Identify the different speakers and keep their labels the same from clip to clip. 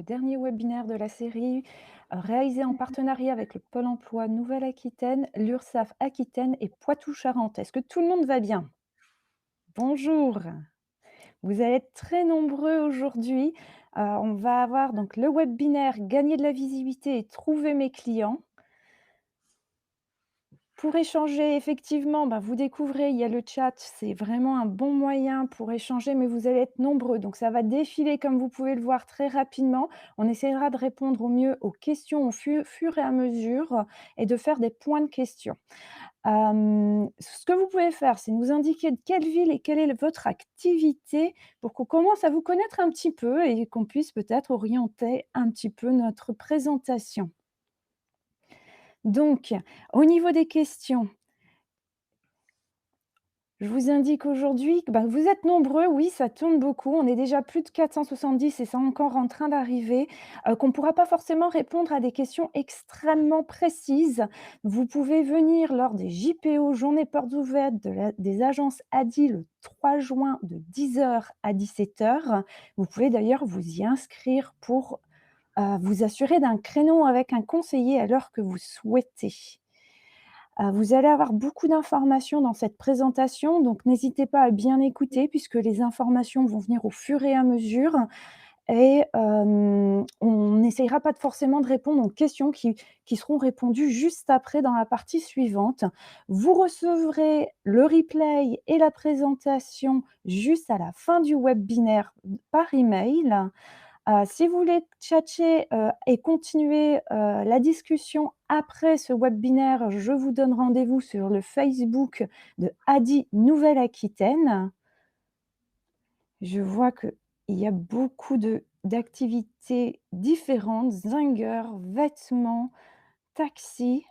Speaker 1: dernier webinaire de la série, réalisé en partenariat avec le Pôle emploi Nouvelle-Aquitaine, l'URSSAF Aquitaine et Poitou-Charentes. Est-ce que tout le monde va bien? Bonjour! Vous allez être très nombreux aujourd'hui. On va avoir donc le webinaire «Gagner de la visibilité et trouver mes clients». Pour échanger, effectivement, vous découvrez, il y a le chat, c'est vraiment un bon moyen pour échanger, mais vous allez être nombreux, donc ça va défiler comme vous pouvez le voir très rapidement. On essaiera de répondre au mieux aux questions au fur et à mesure et de faire des points de questions. Ce que vous pouvez faire, c'est nous indiquer de quelle ville et quelle est votre activité pour qu'on commence à vous connaître un petit peu et qu'on puisse peut-être orienter un petit peu notre présentation. Donc, au niveau des questions, je vous indique aujourd'hui que, vous êtes nombreux, oui, ça tourne beaucoup. On est déjà plus de 470 et c'est encore en train d'arriver, qu'on ne pourra pas forcément répondre à des questions extrêmement précises. Vous pouvez venir lors des JPO, Journées portes ouvertes des agences ADI le 3 juin de 10 h à 17 h. Vous pouvez d'ailleurs vous y inscrire pour, vous assurer d'un créneau avec un conseiller à l'heure que vous souhaitez. Vous allez avoir beaucoup d'informations dans cette présentation, donc n'hésitez pas à bien écouter puisque les informations vont venir au fur et à mesure et on n'essayera pas forcément de répondre aux questions qui seront répondues juste après dans la partie suivante. Vous recevrez le replay et la présentation juste à la fin du webinaire par email. Si vous voulez tchatcher, et continuer, la discussion après ce webinaire, je vous donne rendez-vous sur le Facebook de Adi Nouvelle-Aquitaine. Je vois qu'il y a beaucoup d'activités différentes, Zinger, vêtements, taxis.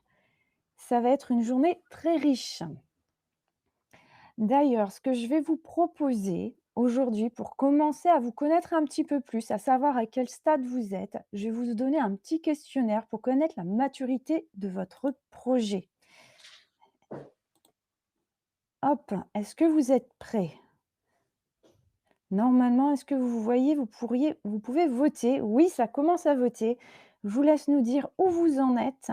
Speaker 1: Ça va être une journée très riche. D'ailleurs, ce que je vais vous proposer aujourd'hui pour commencer à vous connaître un petit peu plus, à savoir à quel stade vous êtes, je vais vous donner un petit questionnaire pour connaître la maturité de votre projet. Hop, est-ce que vous êtes prêts? Normalement, est-ce que vous voyez, vous pouvez voter. Oui, ça commence à voter. Je vous laisse nous dire où vous en êtes.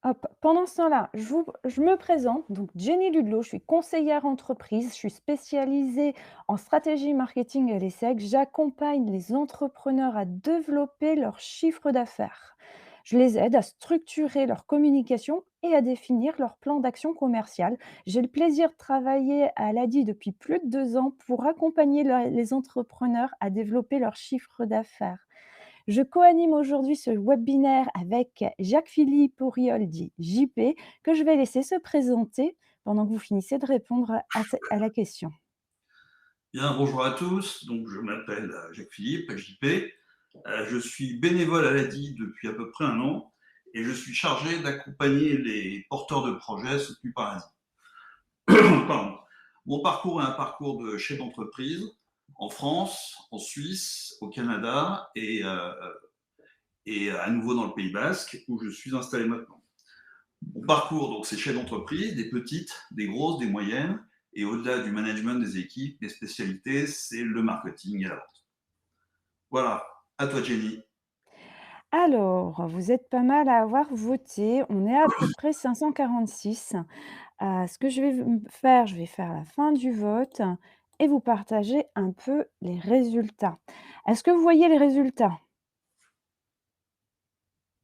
Speaker 1: Hop, pendant ce temps-là, je me présente, donc Jenny Ludlow, je suis conseillère entreprise, je suis spécialisée en stratégie marketing et l'ESSEC. J'accompagne les entrepreneurs à développer leur chiffre d'affaires. Je les aide à structurer leur communication et à définir leur plan d'action commercial. J'ai le plaisir de travailler à l'ADI depuis plus de 2 ans pour accompagner les entrepreneurs à développer leur chiffre d'affaires. Je co-anime aujourd'hui ce webinaire avec Jacques-Philippe Auriol, dit JP, que je vais laisser se présenter pendant que vous finissez de répondre à la question.
Speaker 2: Bien, bonjour à tous. Donc, je m'appelle Jacques-Philippe, JP. Je suis bénévole à l'ADI depuis à peu près 1 an et je suis chargé d'accompagner les porteurs de projets soutenus par l'ADI. Pardon. Mon parcours est un parcours de chef d'entreprise en France, en Suisse, au Canada et à nouveau dans le Pays Basque où je suis installé maintenant. Mon parcours, donc, c'est chef d'entreprise, des petites, des grosses, des moyennes. Et au-delà du management des équipes, des spécialités, c'est le marketing et la vente. Voilà, à toi Jenny.
Speaker 1: Alors, vous êtes pas mal à avoir voté. On est à peu près 546. Ce que je vais faire, je vais faire la fin du vote et vous partager un peu les résultats. Est-ce que vous voyez les résultats?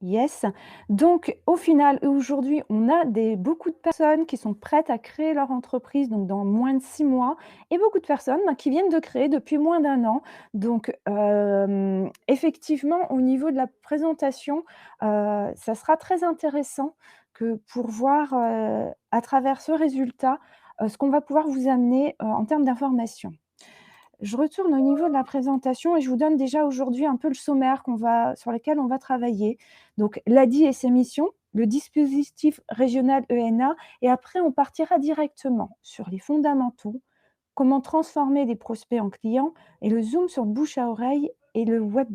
Speaker 1: Yes. Donc au final, aujourd'hui, on a beaucoup de personnes qui sont prêtes à créer leur entreprise, donc dans moins de 6 mois et beaucoup de personnes, qui viennent de créer depuis moins d'1 an. Donc effectivement, au niveau de la présentation, ça sera très intéressant que pour voir, à travers ce résultat, ce qu'on va pouvoir vous amener, en termes d'informations. Je retourne au niveau de la présentation et je vous donne déjà aujourd'hui un peu le sommaire sur lequel on va travailler. Donc l'ADI et ses missions, le dispositif régional ENA et après on partira directement sur les fondamentaux, comment transformer des prospects en clients et le zoom sur le bouche à oreille et le web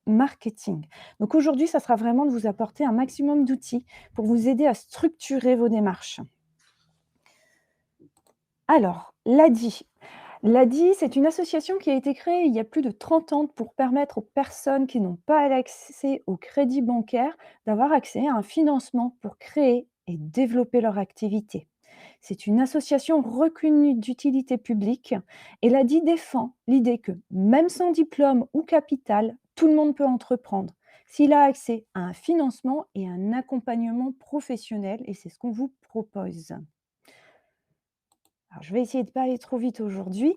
Speaker 1: marketing. Donc aujourd'hui, ça sera vraiment de vous apporter un maximum d'outils pour vous aider à structurer vos démarches. Alors, l'ADI. L'ADI, c'est une association qui a été créée il y a plus de 30 ans pour permettre aux personnes qui n'ont pas l'accès au crédit bancaire d'avoir accès à un financement pour créer et développer leur activité. C'est une association reconnue d'utilité publique et l'ADI défend l'idée que même sans diplôme ou capital, tout le monde peut entreprendre s'il a accès à un financement et un accompagnement professionnel et c'est ce qu'on vous propose. Alors, je vais essayer de ne pas aller trop vite aujourd'hui.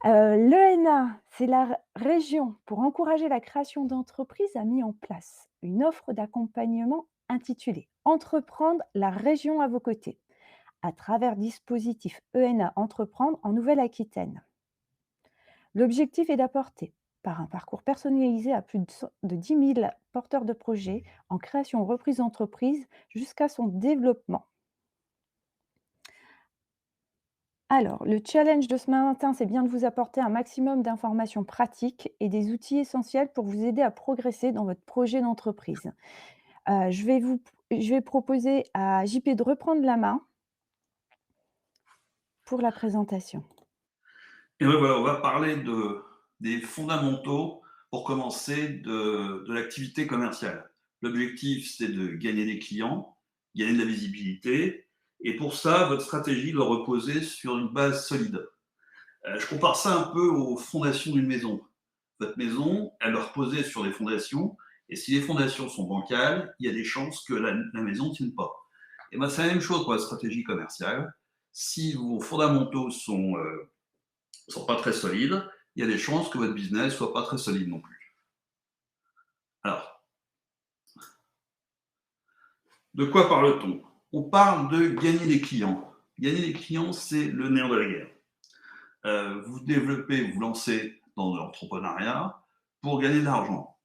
Speaker 1: L'ENA, c'est la région pour encourager la création d'entreprises, a mis en place une offre d'accompagnement intitulée «Entreprendre la région à vos côtés» à travers dispositif ENA Entreprendre en Nouvelle-Aquitaine. L'objectif est d'apporter, par un parcours personnalisé à plus de 10 000 porteurs de projets en création ou reprise d'entreprise jusqu'à son développement. Alors, le challenge de ce matin, c'est bien de vous apporter un maximum d'informations pratiques et des outils essentiels pour vous aider à progresser dans votre projet d'entreprise. Je vais proposer à JP de reprendre la main pour la présentation.
Speaker 2: Et ouais, voilà, on va parler des fondamentaux pour commencer de l'activité commerciale. L'objectif, c'est de gagner des clients, gagner de la visibilité. Et pour ça, votre stratégie doit reposer sur une base solide. Je compare ça un peu aux fondations d'une maison. Votre maison, elle doit reposer sur des fondations. Et si les fondations sont bancales, il y a des chances que la maison ne tienne pas. Et ben, c'est la même chose pour la stratégie commerciale. Si vos fondamentaux sont pas très solides, il y a des chances que votre business soit pas très solide non plus. Alors, de quoi parle-t-on? On parle de gagner des clients. Gagner des clients, c'est le nerf de la guerre. Vous développez, vous lancez dans l'entrepreneuriat pour gagner de l'argent.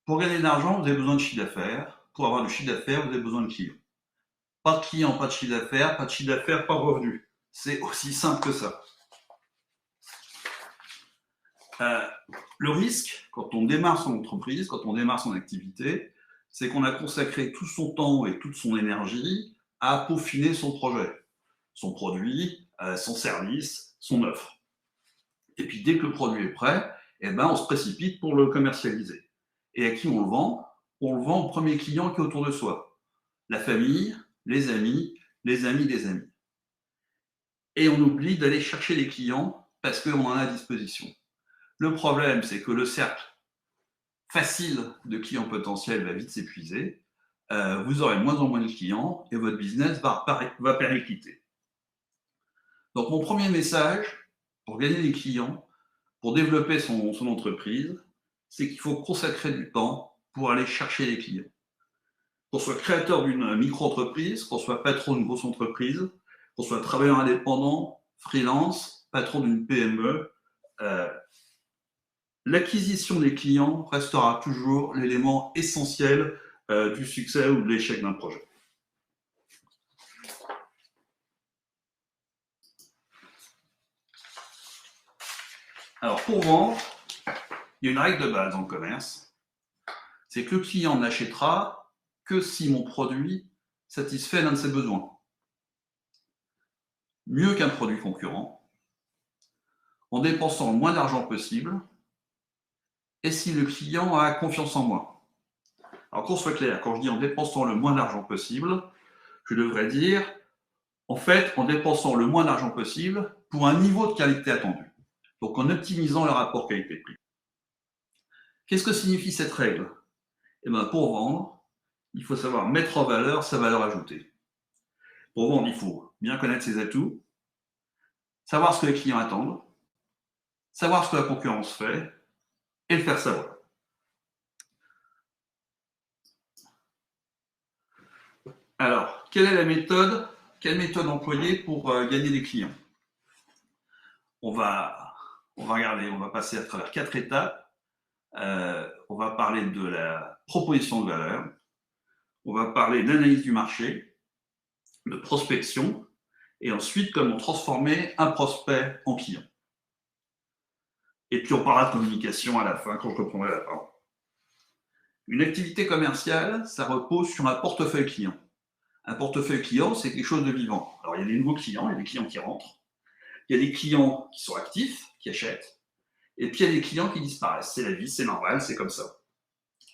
Speaker 2: Pour gagner de l'argent, vous avez besoin de chiffre d'affaires. Pour avoir du chiffre d'affaires, vous avez besoin de clients. Pas de clients, pas de chiffre d'affaires, pas de chiffre d'affaires, pas de revenus. C'est aussi simple que ça. Euh, le risque, quand on démarre son entreprise, quand on démarre son activité, c'est qu'on a consacré tout son temps et toute son énergie à peaufiner son projet, son produit, son service, son offre. Et puis dès que le produit est prêt, eh ben, on se précipite pour le commercialiser. Et à qui on le vend? On le vend au premier client qui est autour de soi. La famille, les amis des amis. Et on oublie d'aller chercher les clients parce qu'on en a à disposition. Le problème, c'est que le cercle facile de clients potentiels va vite s'épuiser. Vous aurez de moins en moins de clients et votre business va péricliter. Donc, mon premier message pour gagner des clients, pour développer son entreprise, c'est qu'il faut consacrer du temps pour aller chercher les clients. Qu'on soit créateur d'une micro-entreprise, qu'on soit patron d'une grosse entreprise, qu'on soit travailleur indépendant, freelance, patron d'une PME, l'acquisition des clients restera toujours l'élément essentiel du succès ou de l'échec d'un projet. Alors pour vendre, il y a une règle de base dans le commerce, c'est que le client n'achètera que si mon produit satisfait l'un de ses besoins. Mieux qu'un produit concurrent, en dépensant le moins d'argent possible, et si le client a confiance en moi. Alors qu'on soit clair, quand je dis en dépensant le moins d'argent possible, je devrais dire en fait en dépensant le moins d'argent possible pour un niveau de qualité attendu. Donc en optimisant le rapport qualité-prix. Qu'est-ce que signifie cette règle? Eh bien, pour vendre, il faut savoir mettre en valeur sa valeur ajoutée. Pour vendre, il faut bien connaître ses atouts, savoir ce que les clients attendent, savoir ce que la concurrence fait et le faire savoir. Alors, quelle est la méthode? Quelle méthode employer pour gagner des clients? On va regarder, on va passer à travers 4 étapes. On va parler de la proposition de valeur, on va parler d'analyse du marché, de prospection, et ensuite comment transformer un prospect en client. Et puis on parlera de communication à la fin, quand je reprendrai la parole. Une activité commerciale, ça repose sur un portefeuille client. Un portefeuille client, c'est quelque chose de vivant. Alors il y a des nouveaux clients, il y a des clients qui rentrent, il y a des clients qui sont actifs, qui achètent, et puis il y a des clients qui disparaissent. C'est la vie, c'est normal, c'est comme ça.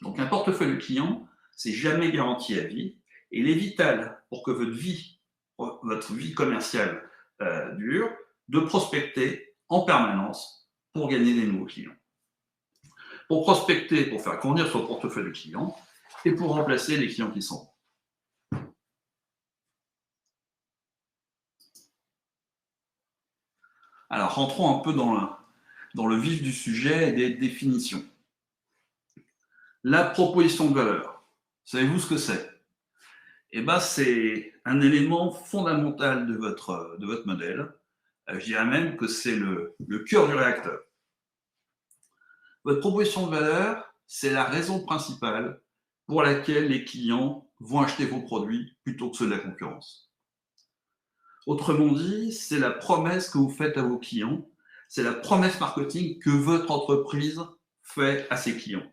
Speaker 2: Donc un portefeuille de clients, c'est jamais garanti à vie, et il est vital pour que votre vie commerciale dure, de prospecter en permanence pour gagner des nouveaux clients. Pour prospecter, pour faire grandir son portefeuille de clients, et pour remplacer les clients qui sont. Alors, rentrons un peu dans le vif du sujet et des définitions. La proposition de valeur, savez-vous ce que c'est? Eh bien, c'est un élément fondamental de votre modèle. Je dirais même que c'est le cœur du réacteur. Votre proposition de valeur, c'est la raison principale pour laquelle les clients vont acheter vos produits plutôt que ceux de la concurrence. Autrement dit, c'est la promesse que vous faites à vos clients, c'est la promesse marketing que votre entreprise fait à ses clients.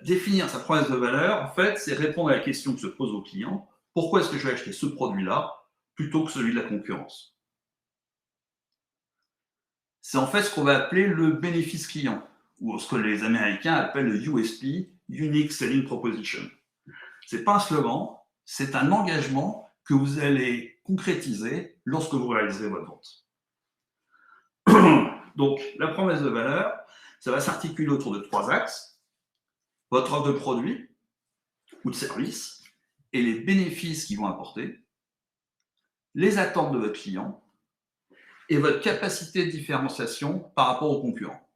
Speaker 2: Définir sa promesse de valeur, en fait, c'est répondre à la question que se pose aux clients, pourquoi est-ce que je vais acheter ce produit-là plutôt que celui de la concurrence? C'est en fait ce qu'on va appeler le bénéfice client, ou ce que les Américains appellent le USP, Unique Selling Proposition. Ce n'est pas un slogan, c'est un engagement que vous allez concrétiser lorsque vous réalisez votre vente. Donc, la promesse de valeur, ça va s'articuler autour de 3 axes. Votre offre de produit ou de service et les bénéfices qu'ils vont apporter, les attentes de votre client et votre capacité de différenciation par rapport aux concurrents.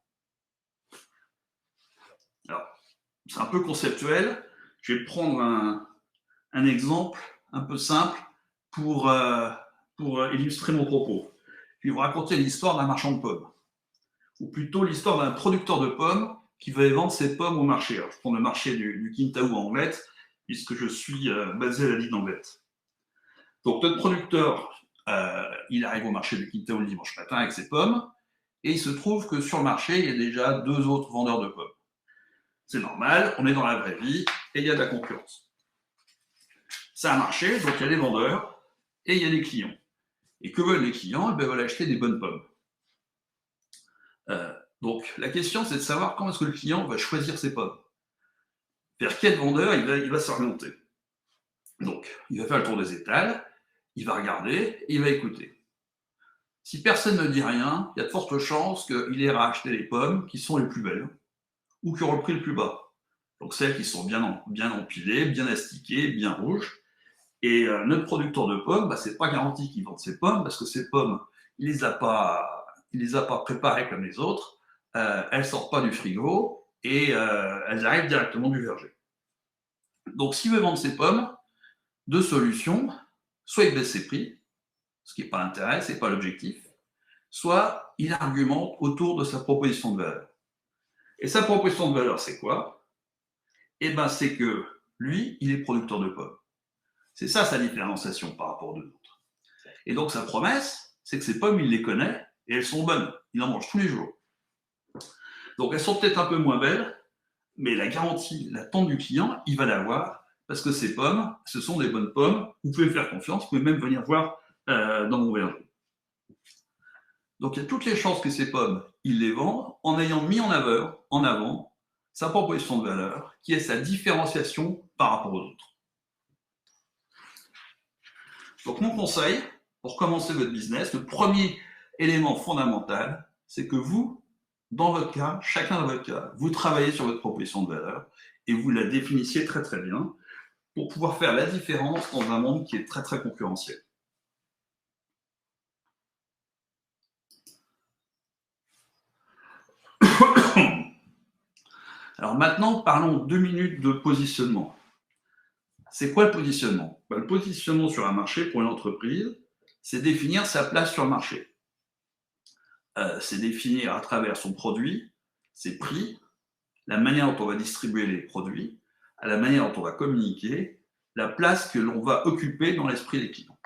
Speaker 2: Alors, c'est un peu conceptuel. Je vais prendre un exemple un peu simple pour illustrer mon propos. Je vais vous raconter l'histoire d'un marchand de pommes, ou plutôt l'histoire d'un producteur de pommes qui va vendre ses pommes au marché. Alors, je prends le marché du Qingtao en Angleterre, puisque je suis basé à la ville d'Angleterre. Donc, notre producteur, il arrive au marché du Qingtao le dimanche matin avec ses pommes, et il se trouve que sur le marché, il y a déjà 2 autres vendeurs de pommes. C'est normal, on est dans la vraie vie, et il y a de la concurrence. Ça a marché, donc il y a des vendeurs, et il y a des clients. Et que veulent les clients? Ils veulent acheter des bonnes pommes. Donc, la question, c'est de savoir comment est-ce que le client va choisir ses pommes. Vers quel vendeur il va s'orienter. Donc, il va faire le tour des étals, il va regarder et il va écouter. Si personne ne dit rien, il y a de fortes chances qu'il ira acheter les pommes qui sont les plus belles ou qui auront le prix le plus bas. Donc, celles qui sont bien empilées, bien astiquées, bien rouges. Et notre producteur de pommes, c'est pas garanti qu'il vende ses pommes parce que ces pommes, il les a pas préparées comme les autres. Elles sortent pas du frigo et elles arrivent directement du verger. Donc, s'il veut vendre ses pommes, 2 solutions, soit il baisse ses prix, ce qui n'est pas l'intérêt, ce n'est pas l'objectif, soit il argumente autour de sa proposition de valeur. Et sa proposition de valeur, c'est quoi? Eh bien, c'est que lui, il est producteur de pommes. C'est ça sa différenciation par rapport aux 2 autres. Et donc, sa promesse, c'est que ces pommes, il les connaît et elles sont bonnes. Il en mange tous les jours. Donc, elles sont peut-être un peu moins belles, mais la garantie, l'attente du client, il va l'avoir parce que ces pommes, ce sont des bonnes pommes. Vous pouvez faire confiance, vous pouvez même venir voir dans mon verger. Donc, il y a toutes les chances que ces pommes, il les vend en ayant mis en avant sa proposition de valeur, qui est sa différenciation par rapport aux autres. Donc, mon conseil, pour commencer votre business, le premier élément fondamental, c'est que vous, dans votre cas, chacun dans votre cas, vous travaillez sur votre proposition de valeur et vous la définissiez très très bien pour pouvoir faire la différence dans un monde qui est très très concurrentiel. Alors maintenant, parlons 2 minutes de positionnement. C'est quoi le positionnement? Le positionnement sur un marché pour une entreprise, c'est définir sa place sur le marché. C'est définir à travers son produit, ses prix, la manière dont on va distribuer les produits, à la manière dont on va communiquer, la place que l'on va occuper dans l'esprit des clients.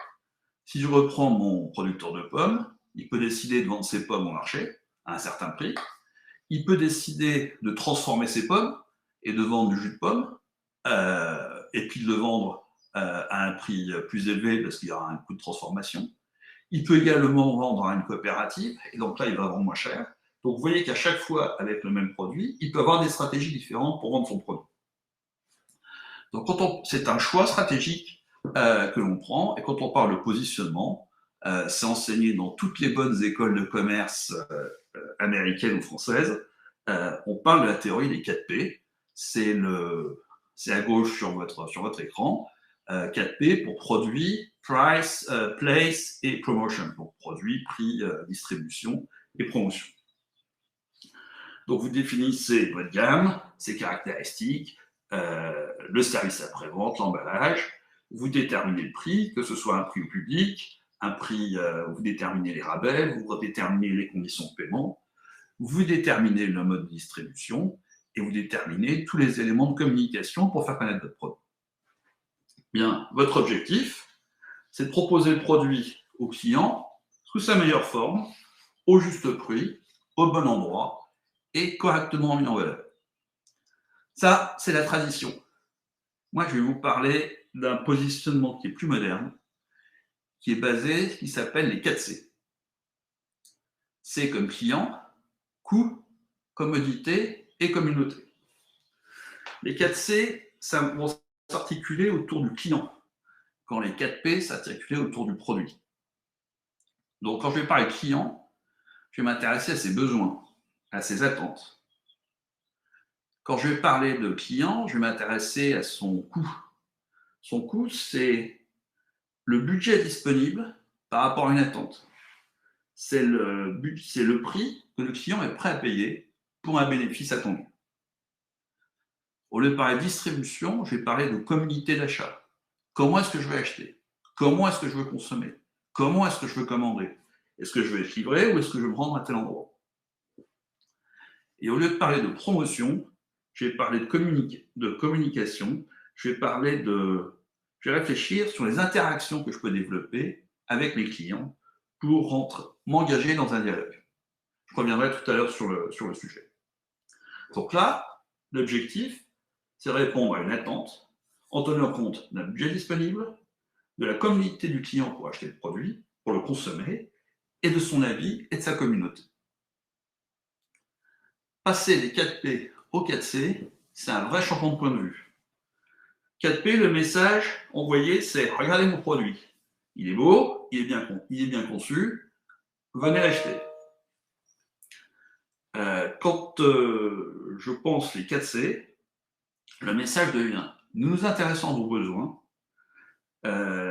Speaker 2: Si je reprends mon producteur de pommes, il peut décider de vendre ses pommes au marché à un certain prix. Il peut décider de transformer ses pommes et de vendre du jus de pomme, et puis de le vendre à un prix plus élevé parce qu'il y aura un coût de transformation. Il peut également vendre à une coopérative, et donc là, il va vendre moins cher. Donc, vous voyez qu'à chaque fois, avec le même produit, il peut avoir des stratégies différentes pour vendre son produit. Donc, c'est un choix stratégique que l'on prend, et quand on parle de positionnement, c'est enseigné dans toutes les bonnes écoles de commerce américaines ou françaises. On parle de la théorie des 4 P. C'est à gauche sur votre écran. 4 P pour produit, price, place et promotion. Donc produit, prix, distribution et promotion. Donc vous définissez votre gamme, ses caractéristiques, le service après-vente, l'emballage. Vous déterminez le prix, que ce soit un prix au public, un prix, vous déterminez les rabais, vous déterminez les conditions de paiement, vous déterminez le mode de distribution et vous déterminez tous les éléments de communication pour faire connaître votre produit. Bien, votre objectif, c'est de proposer le produit au client sous sa meilleure forme, au juste prix, au bon endroit et correctement mis en valeur. Ça, c'est la tradition. Moi, je vais vous parler d'un positionnement qui est plus moderne, qui est basé, qui s'appelle les 4 C. C comme client, coût, commodité et communauté. Les 4 C, ça vont s'articuler autour du client, quand les 4 P s'articulent autour du produit. Donc, quand je vais parler client, je vais m'intéresser à ses besoins, à ses attentes. Quand je vais parler de client, je vais m'intéresser à son coût. Son coût, c'est le budget disponible par rapport à une attente. C'est le prix que le client est prêt à payer pour un bénéfice attendu. Au lieu de parler de distribution, je vais parler de communauté d'achat. Comment est-ce que je vais acheter? Comment est-ce que je veux consommer? Comment est-ce que je veux commander? Est-ce que je vais être livré ou est-ce que je vais me rendre à tel endroit? Et au lieu de parler de promotion, je vais parler de communication, je vais réfléchir sur les interactions que je peux développer avec mes clients pour m'engager dans un dialogue. Je reviendrai tout à l'heure sur le sujet. Donc là, l'objectif, c'est de répondre à une attente en tenant compte d'un budget disponible, de la communauté du client pour acheter le produit, pour le consommer, et de son avis et de sa communauté. Passer des 4 P au 4 C, c'est un vrai changement de point de vue. 4 P, le message envoyé, c'est « Regardez mon produit, il est beau, il est bien conçu, venez l'acheter ». Quand je pense les 4 C, le message devient « Nous nous intéressons à vos besoins,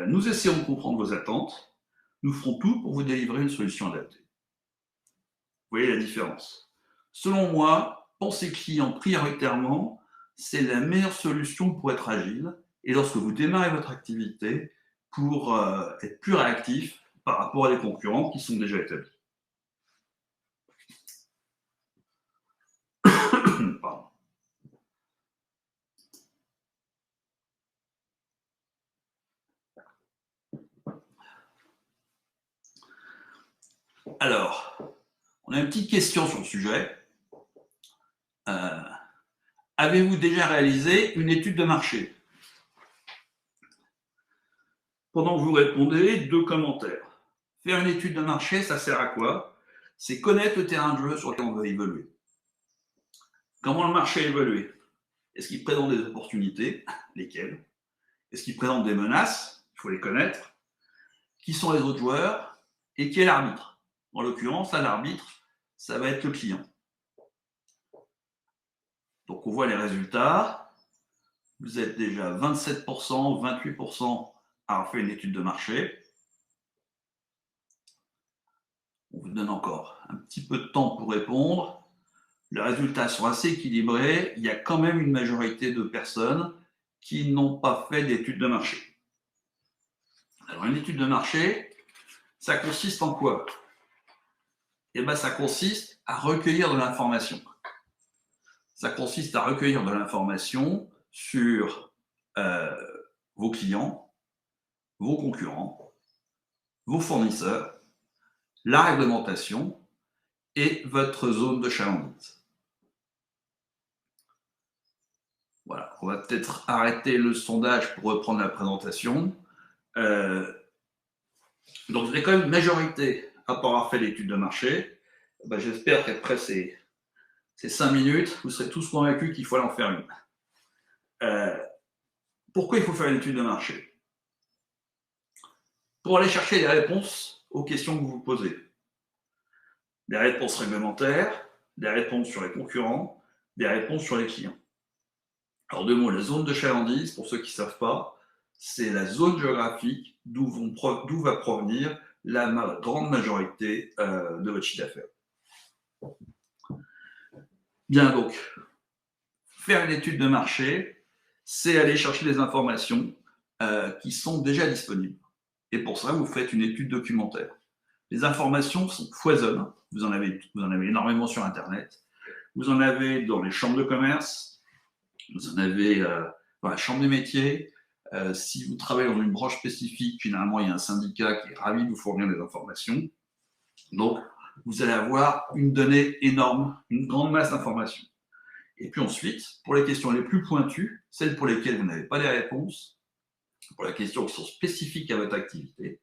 Speaker 2: nous essayons de comprendre vos attentes, nous ferons tout pour vous délivrer une solution adaptée ». Vous voyez la différence. Selon moi, penser client prioritairement, c'est la meilleure solution pour être agile et lorsque vous démarrez votre activité pour être plus réactif par rapport à des concurrents qui sont déjà établis. Pardon. Alors, on a une petite question sur le sujet. Avez-vous déjà réalisé une étude de marché? Pendant que vous répondez, 2 commentaires. Faire une étude de marché, ça sert à quoi? C'est connaître le terrain de jeu sur lequel on va évoluer. Comment le marché a évolué? Est-ce qu'il présente des opportunités? Lesquelles? Est-ce qu'il présente des menaces? Il faut les connaître. Qui sont les autres joueurs? Et qui est l'arbitre? En l'occurrence, là, l'arbitre, ça va être le client. Donc, on voit les résultats. Vous êtes déjà 27%, 28% à avoir fait une étude de marché. On vous donne encore un petit peu de temps pour répondre. Les résultats sont assez équilibrés. Il y a quand même une majorité de personnes qui n'ont pas fait d'étude de marché. Alors, une étude de marché, ça consiste en quoi? Eh bien, ça consiste à recueillir de l'information. Ça consiste à recueillir de l'information sur vos clients, vos concurrents, vos fournisseurs, la réglementation et votre zone de chalandise. Voilà, on va peut-être arrêter le sondage pour reprendre la présentation. Donc, vous avez quand même une majorité à pas avoir fait l'étude de marché. Ben, j'espère qu'après ces 5 minutes, vous serez tous convaincus qu'il faut aller en faire une. Euh, Pourquoi il faut faire une étude de marché? Pour aller chercher les réponses aux questions que vous vous posez. Des réponses réglementaires, des réponses sur les concurrents, des réponses sur les clients. Alors, deux mots, la zone de chalandise, pour ceux qui ne savent pas, c'est la zone géographique d'où va provenir la grande majorité de votre chiffre d'affaires. Bien, donc, faire une étude de marché, c'est aller chercher des informations qui sont déjà disponibles. Et pour ça, vous faites une étude documentaire. Les informations foisonnent, vous en avez énormément sur Internet, vous en avez dans les chambres de commerce, vous en avez dans la chambre des métiers. Si vous travaillez dans une branche spécifique, généralement, il y a un syndicat qui est ravi de vous fournir des informations. Donc, vous allez avoir une donnée énorme, une grande masse d'informations. Et puis ensuite, pour les questions les plus pointues, celles pour lesquelles vous n'avez pas les réponses, pour les questions qui sont spécifiques à votre activité,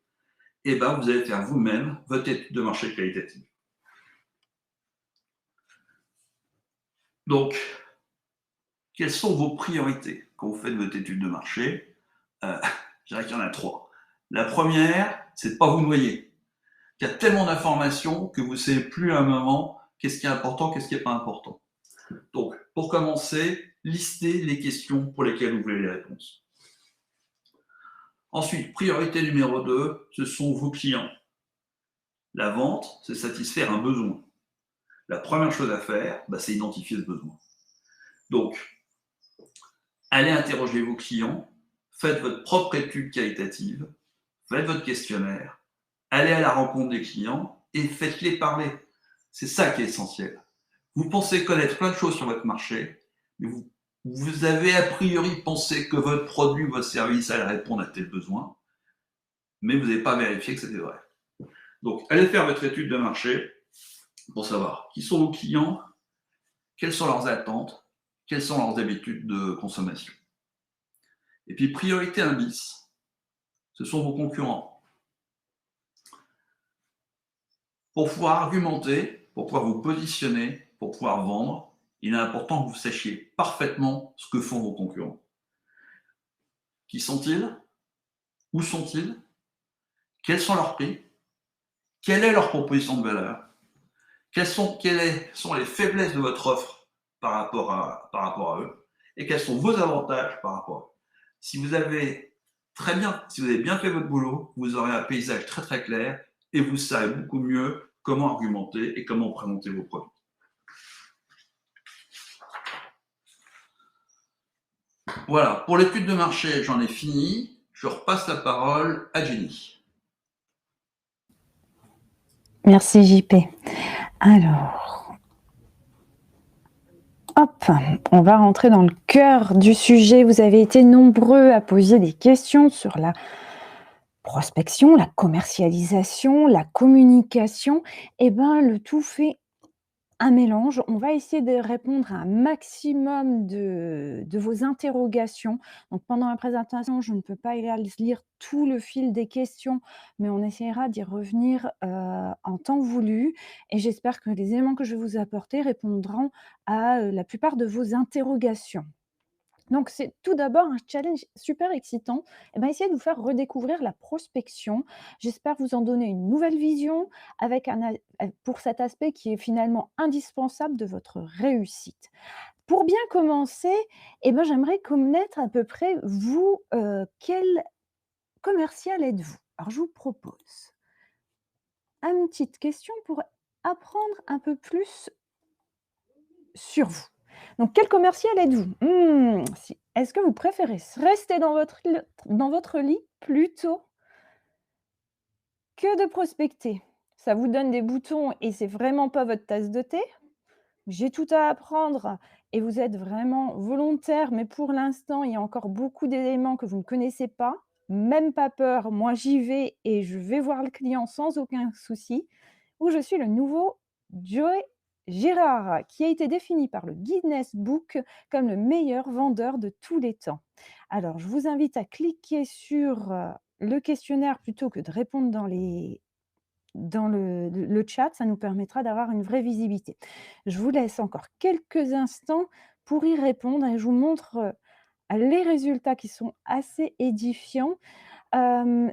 Speaker 2: eh ben, vous allez faire vous-même votre étude de marché qualitative. Donc, quelles sont vos priorités quand vous faites votre étude de marché? Je dirais qu'il y en a 3. La première, c'est de ne pas vous noyer. Il y a tellement d'informations que vous ne savez plus à un moment qu'est-ce qui est important, qu'est-ce qui n'est pas important. Donc, pour commencer, listez les questions pour lesquelles vous voulez les réponses. Ensuite, priorité numéro 2, ce sont vos clients. La vente, c'est satisfaire un besoin. La première chose à faire, c'est identifier ce besoin. Donc, allez interroger vos clients, faites votre propre étude qualitative, faites votre questionnaire, allez à la rencontre des clients et faites-les parler. C'est ça qui est essentiel. Vous pensez connaître plein de choses sur votre marché, mais vous avez a priori pensé que votre produit ou votre service allait répondre à tel besoin, mais vous n'avez pas vérifié que c'était vrai. Donc, allez faire votre étude de marché pour savoir qui sont vos clients, quelles sont leurs attentes, quelles sont leurs habitudes de consommation. Et puis, priorité 1 bis, ce sont vos concurrents. Pour pouvoir argumenter, pour pouvoir vous positionner, pour pouvoir vendre, il est important que vous sachiez parfaitement ce que font vos concurrents. Qui sont-ils? Où sont-ils? Quels sont leurs prix? Quelle est leur proposition de valeur? Quelles sont les faiblesses de votre offre par rapport à eux? Et quels sont vos avantages par rapport à eux? Si vous avez bien fait votre boulot, vous aurez un paysage très très clair et vous savez beaucoup mieux comment argumenter et comment présenter vos produits. Voilà, pour l'étude de marché, j'en ai fini. Je repasse la parole à Jenny.
Speaker 1: Merci JP. Alors, hop, on va rentrer dans le cœur du sujet. Vous avez été nombreux à poser des questions sur la prospection, la commercialisation, la communication. Eh bien, le tout fait un mélange. On va essayer de répondre à un maximum de vos interrogations. Donc pendant la présentation, je ne peux pas lire tout le fil des questions, mais on essaiera d'y revenir, en temps voulu et j'espère que les éléments que je vais vous apporter répondront à, la plupart de vos interrogations. Donc c'est tout d'abord un challenge super excitant et ben, essayer de vous faire redécouvrir la prospection. J'espère vous en donner une nouvelle vision avec pour cet aspect qui est finalement indispensable de votre réussite. Pour bien commencer, eh ben, j'aimerais connaître à peu près vous, quel commercial êtes-vous? Alors je vous propose une petite question pour apprendre un peu plus sur vous. Donc quel commercial êtes-vous? Est-ce que vous préférez rester dans votre lit plutôt que de prospecter? Ça vous donne des boutons et c'est vraiment pas votre tasse de thé? J'ai tout à apprendre et vous êtes vraiment volontaire, mais pour l'instant, il y a encore beaucoup d'éléments que vous ne connaissez pas. Même pas peur, moi j'y vais et je vais voir le client sans aucun souci. Ou je suis le nouveau Joey Girard, qui a été défini par le Guinness Book comme le meilleur vendeur de tous les temps. Alors, je vous invite à cliquer sur le questionnaire plutôt que de répondre dans le chat, ça nous permettra d'avoir une vraie visibilité. Je vous laisse encore quelques instants pour y répondre et je vous montre, les résultats qui sont assez édifiants.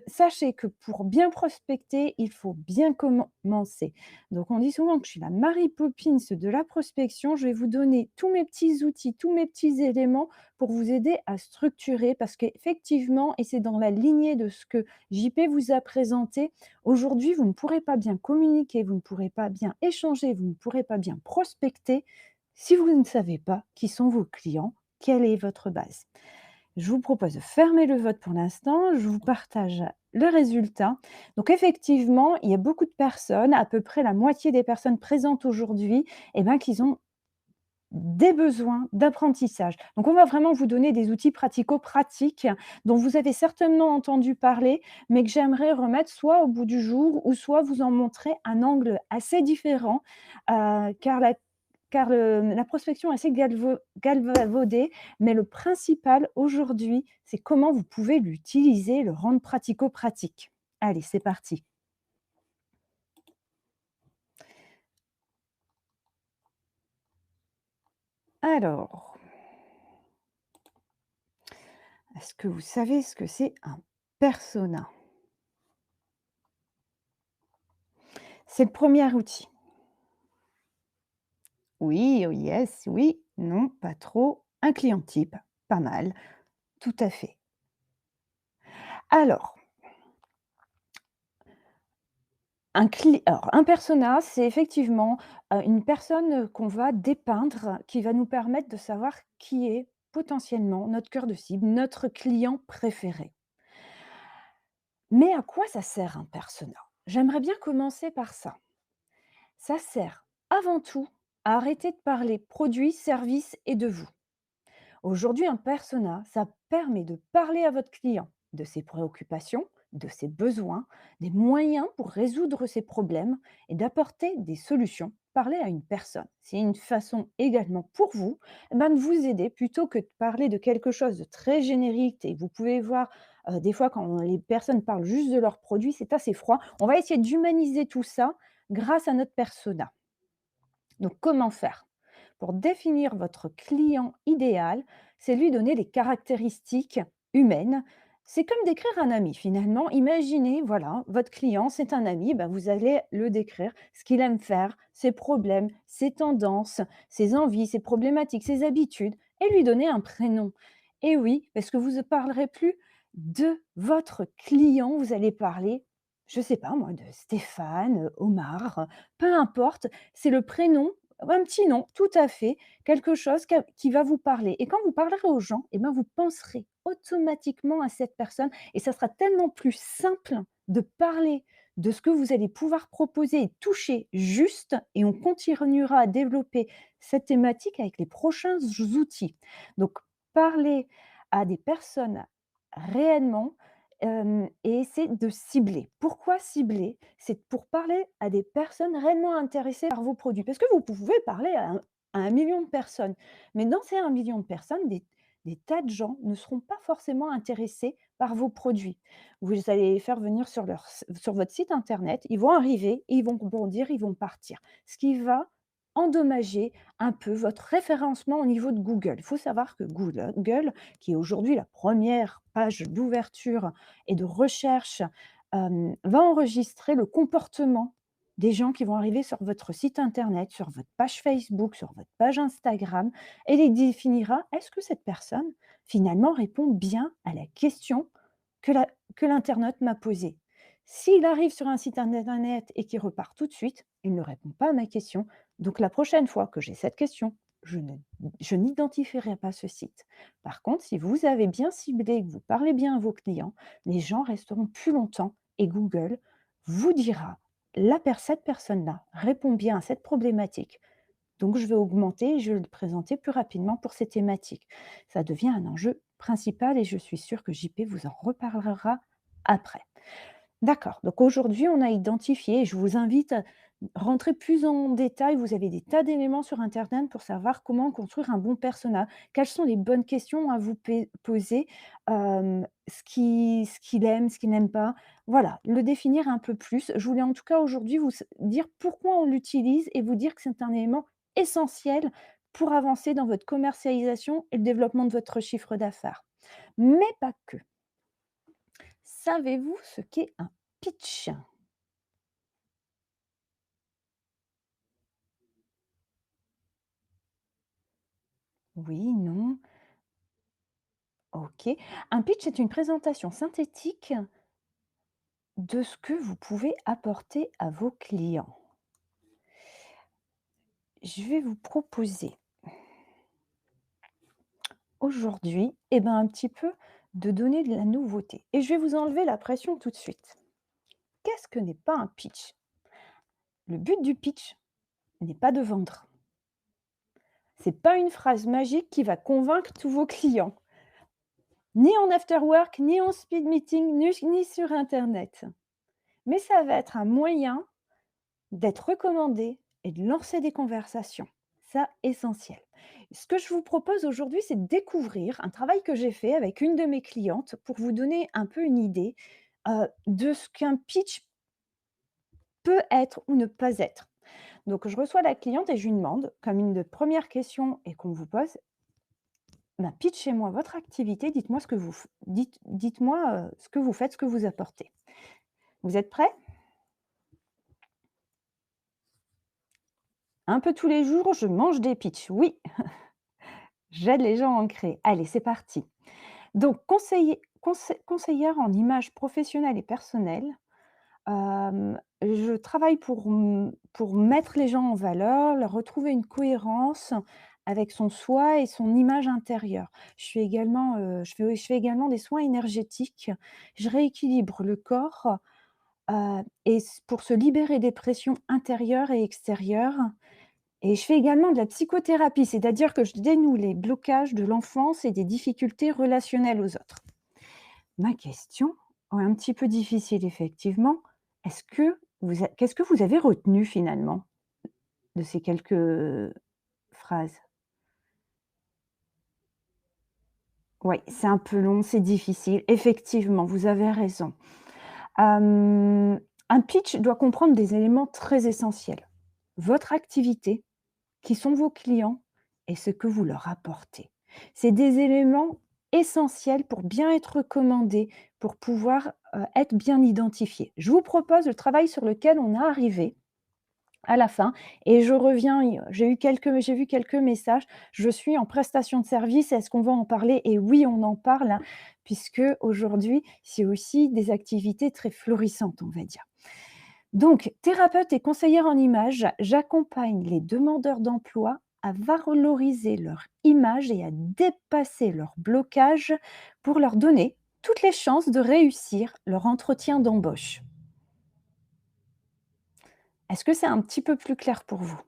Speaker 1: Sachez que pour bien prospecter, il faut bien commencer. Donc on dit souvent que je suis la Mary Poppins de la prospection. Je vais vous donner tous mes petits outils, tous mes petits éléments pour vous aider à structurer parce qu'effectivement, et c'est dans la lignée de ce que JP vous a présenté, aujourd'hui, vous ne pourrez pas bien communiquer, vous ne pourrez pas bien échanger, vous ne pourrez pas bien prospecter si vous ne savez pas qui sont vos clients, quelle est votre base. Je vous propose de fermer le vote pour l'instant. Je vous partage le résultat. Donc effectivement, il y a beaucoup de personnes, à peu près la moitié des personnes présentes aujourd'hui, qui ont des besoins d'apprentissage. Donc on va vraiment vous donner des outils pratico-pratiques dont vous avez certainement entendu parler, mais que j'aimerais remettre soit au bout du jour ou soit vous en montrer un angle assez différent, car la prospection est assez galvaudée, mais le principal aujourd'hui, c'est comment vous pouvez l'utiliser, le rendre pratico-pratique. Allez, c'est parti. Alors, est-ce que vous savez ce que c'est un persona? C'est le premier outil. Oui, oh yes, oui, non, pas trop. Un client type, pas mal, tout à fait. Alors, un persona, c'est effectivement, une personne, qu'on va dépeindre, qui va nous permettre de savoir qui est potentiellement notre cœur de cible, notre client préféré. Mais à quoi ça sert un persona? J'aimerais bien commencer par ça. Ça sert avant tout à arrêter de parler produits, services et de vous. Aujourd'hui, un persona, ça permet de parler à votre client de ses préoccupations, de ses besoins, des moyens pour résoudre ses problèmes et d'apporter des solutions. Parler à une personne, c'est une façon également pour vous de vous aider plutôt que de parler de quelque chose de très générique. Et vous pouvez voir des fois quand les personnes parlent juste de leurs produits, c'est assez froid. On va essayer d'humaniser tout ça grâce à notre persona. Donc, comment faire? Pour définir votre client idéal, c'est lui donner des caractéristiques humaines. C'est comme décrire un ami finalement. Imaginez, voilà, votre client, c'est un ami, vous allez le décrire, ce qu'il aime faire, ses problèmes, ses tendances, ses envies, ses problématiques, ses habitudes, et lui donner un prénom. Et oui, parce que vous ne parlerez plus de votre client, vous allez parler, je ne sais pas moi, de Stéphane, Omar, peu importe, c'est le prénom, un petit nom, tout à fait, quelque chose qui va vous parler et quand vous parlerez aux gens vous penserez automatiquement à cette personne et ça sera tellement plus simple de parler de ce que vous allez pouvoir proposer et toucher juste et on continuera à développer cette thématique avec les prochains outils. Donc parler à des personnes réellement, et c'est de cibler. Pourquoi cibler? C'est pour parler à des personnes réellement intéressées par vos produits. Parce que vous pouvez parler à 1 000 000 de personnes, mais dans ces 1 000 000 de personnes, des tas de gens ne seront pas forcément intéressés par vos produits. Vous allez les faire venir sur votre site internet, ils vont arriver, et ils vont bondir, ils vont partir. Ce qui va endommager un peu votre référencement au niveau de Google. Il faut savoir que Google, qui est aujourd'hui la première page d'ouverture et de recherche, va enregistrer le comportement des gens qui vont arriver sur votre site internet, sur votre page Facebook, sur votre page Instagram et les définira: «Est-ce que cette personne, finalement, répond bien à la question que l'internaute m'a posée?» S'il arrive sur un site internet et qu'il repart tout de suite, il ne répond pas à ma question. Donc la prochaine fois que j'ai cette question, je n'identifierai pas ce site. Par contre, si vous avez bien ciblé, que vous parlez bien à vos clients, les gens resteront plus longtemps et Google vous dira: cette personne-là répond bien à cette problématique. Donc je vais augmenter et je vais le présenter plus rapidement pour ces thématiques. Ça devient un enjeu principal et je suis sûre que JP vous en reparlera après. D'accord, donc aujourd'hui, on a identifié, et je vous invite rentrer plus en détail. Vous avez des tas d'éléments sur internet pour savoir comment construire un bon persona. Quelles sont les bonnes questions à vous poser, ce qu'il aime, ce qu'il n'aime pas. Voilà, le définir un peu plus. Je voulais en tout cas aujourd'hui dire pourquoi on l'utilise et vous dire que c'est un élément essentiel pour avancer dans votre commercialisation et le développement de votre chiffre d'affaires. Mais pas que. Savez-vous ce qu'est un pitch? Oui, non? OK. Un pitch est une présentation synthétique de ce que vous pouvez apporter à vos clients. Je vais vous proposer aujourd'hui, un petit peu de donner de la nouveauté et je vais vous enlever la pression tout de suite. Qu'est-ce que n'est pas un pitch? Le but du pitch n'est pas de vendre. C'est pas une phrase magique qui va convaincre tous vos clients, ni en after work, ni en speed meeting, ni sur internet. Mais ça va être un moyen d'être recommandé et de lancer des conversations. Ça, essentiel. Ce que je vous propose aujourd'hui, c'est de découvrir un travail que j'ai fait avec une de mes clientes pour vous donner un peu une idée de ce qu'un pitch peut être ou ne pas être. Donc, je reçois la cliente et je lui demande, comme une de premières questions et qu'on vous pose, pitchez-moi votre activité, dites-moi ce que dites-moi ce que vous faites, ce que vous apportez. Vous êtes prêts? Un peu tous les jours, je mange des pitchs. Oui, j'aide les gens à en créer. Allez, c'est parti. Donc, conseillère en images professionnelles et personnelles, je travaille pour mettre les gens en valeur, leur retrouver une cohérence avec son soi et son image intérieure. Je fais également des soins énergétiques. Je rééquilibre le corps, pour se libérer des pressions intérieures et extérieures. Et je fais également de la psychothérapie, c'est-à-dire que je dénoue les blocages de l'enfance et des difficultés relationnelles aux autres. Ma question, un petit peu difficile effectivement, qu'est-ce que vous avez retenu finalement de ces quelques phrases? Oui, c'est un peu long, c'est difficile. Effectivement, vous avez raison. Un pitch doit comprendre des éléments très essentiels. Votre activité, qui sont vos clients et ce que vous leur apportez. C'est des éléments essentiels pour bien être recommandé, pour pouvoir, être bien identifié. Je vous propose le travail sur lequel on est arrivé à la fin et je reviens, j'ai vu quelques messages. Je suis en prestation de service, est-ce qu'on va en parler? Et oui, on en parle, hein, puisque aujourd'hui, c'est aussi des activités très florissantes, on va dire. Donc, thérapeute et conseillère en images, j'accompagne les demandeurs d'emploi à valoriser leur image et à dépasser leurs blocages pour leur donner toutes les chances de réussir leur entretien d'embauche. Est-ce que c'est un petit peu plus clair pour vous?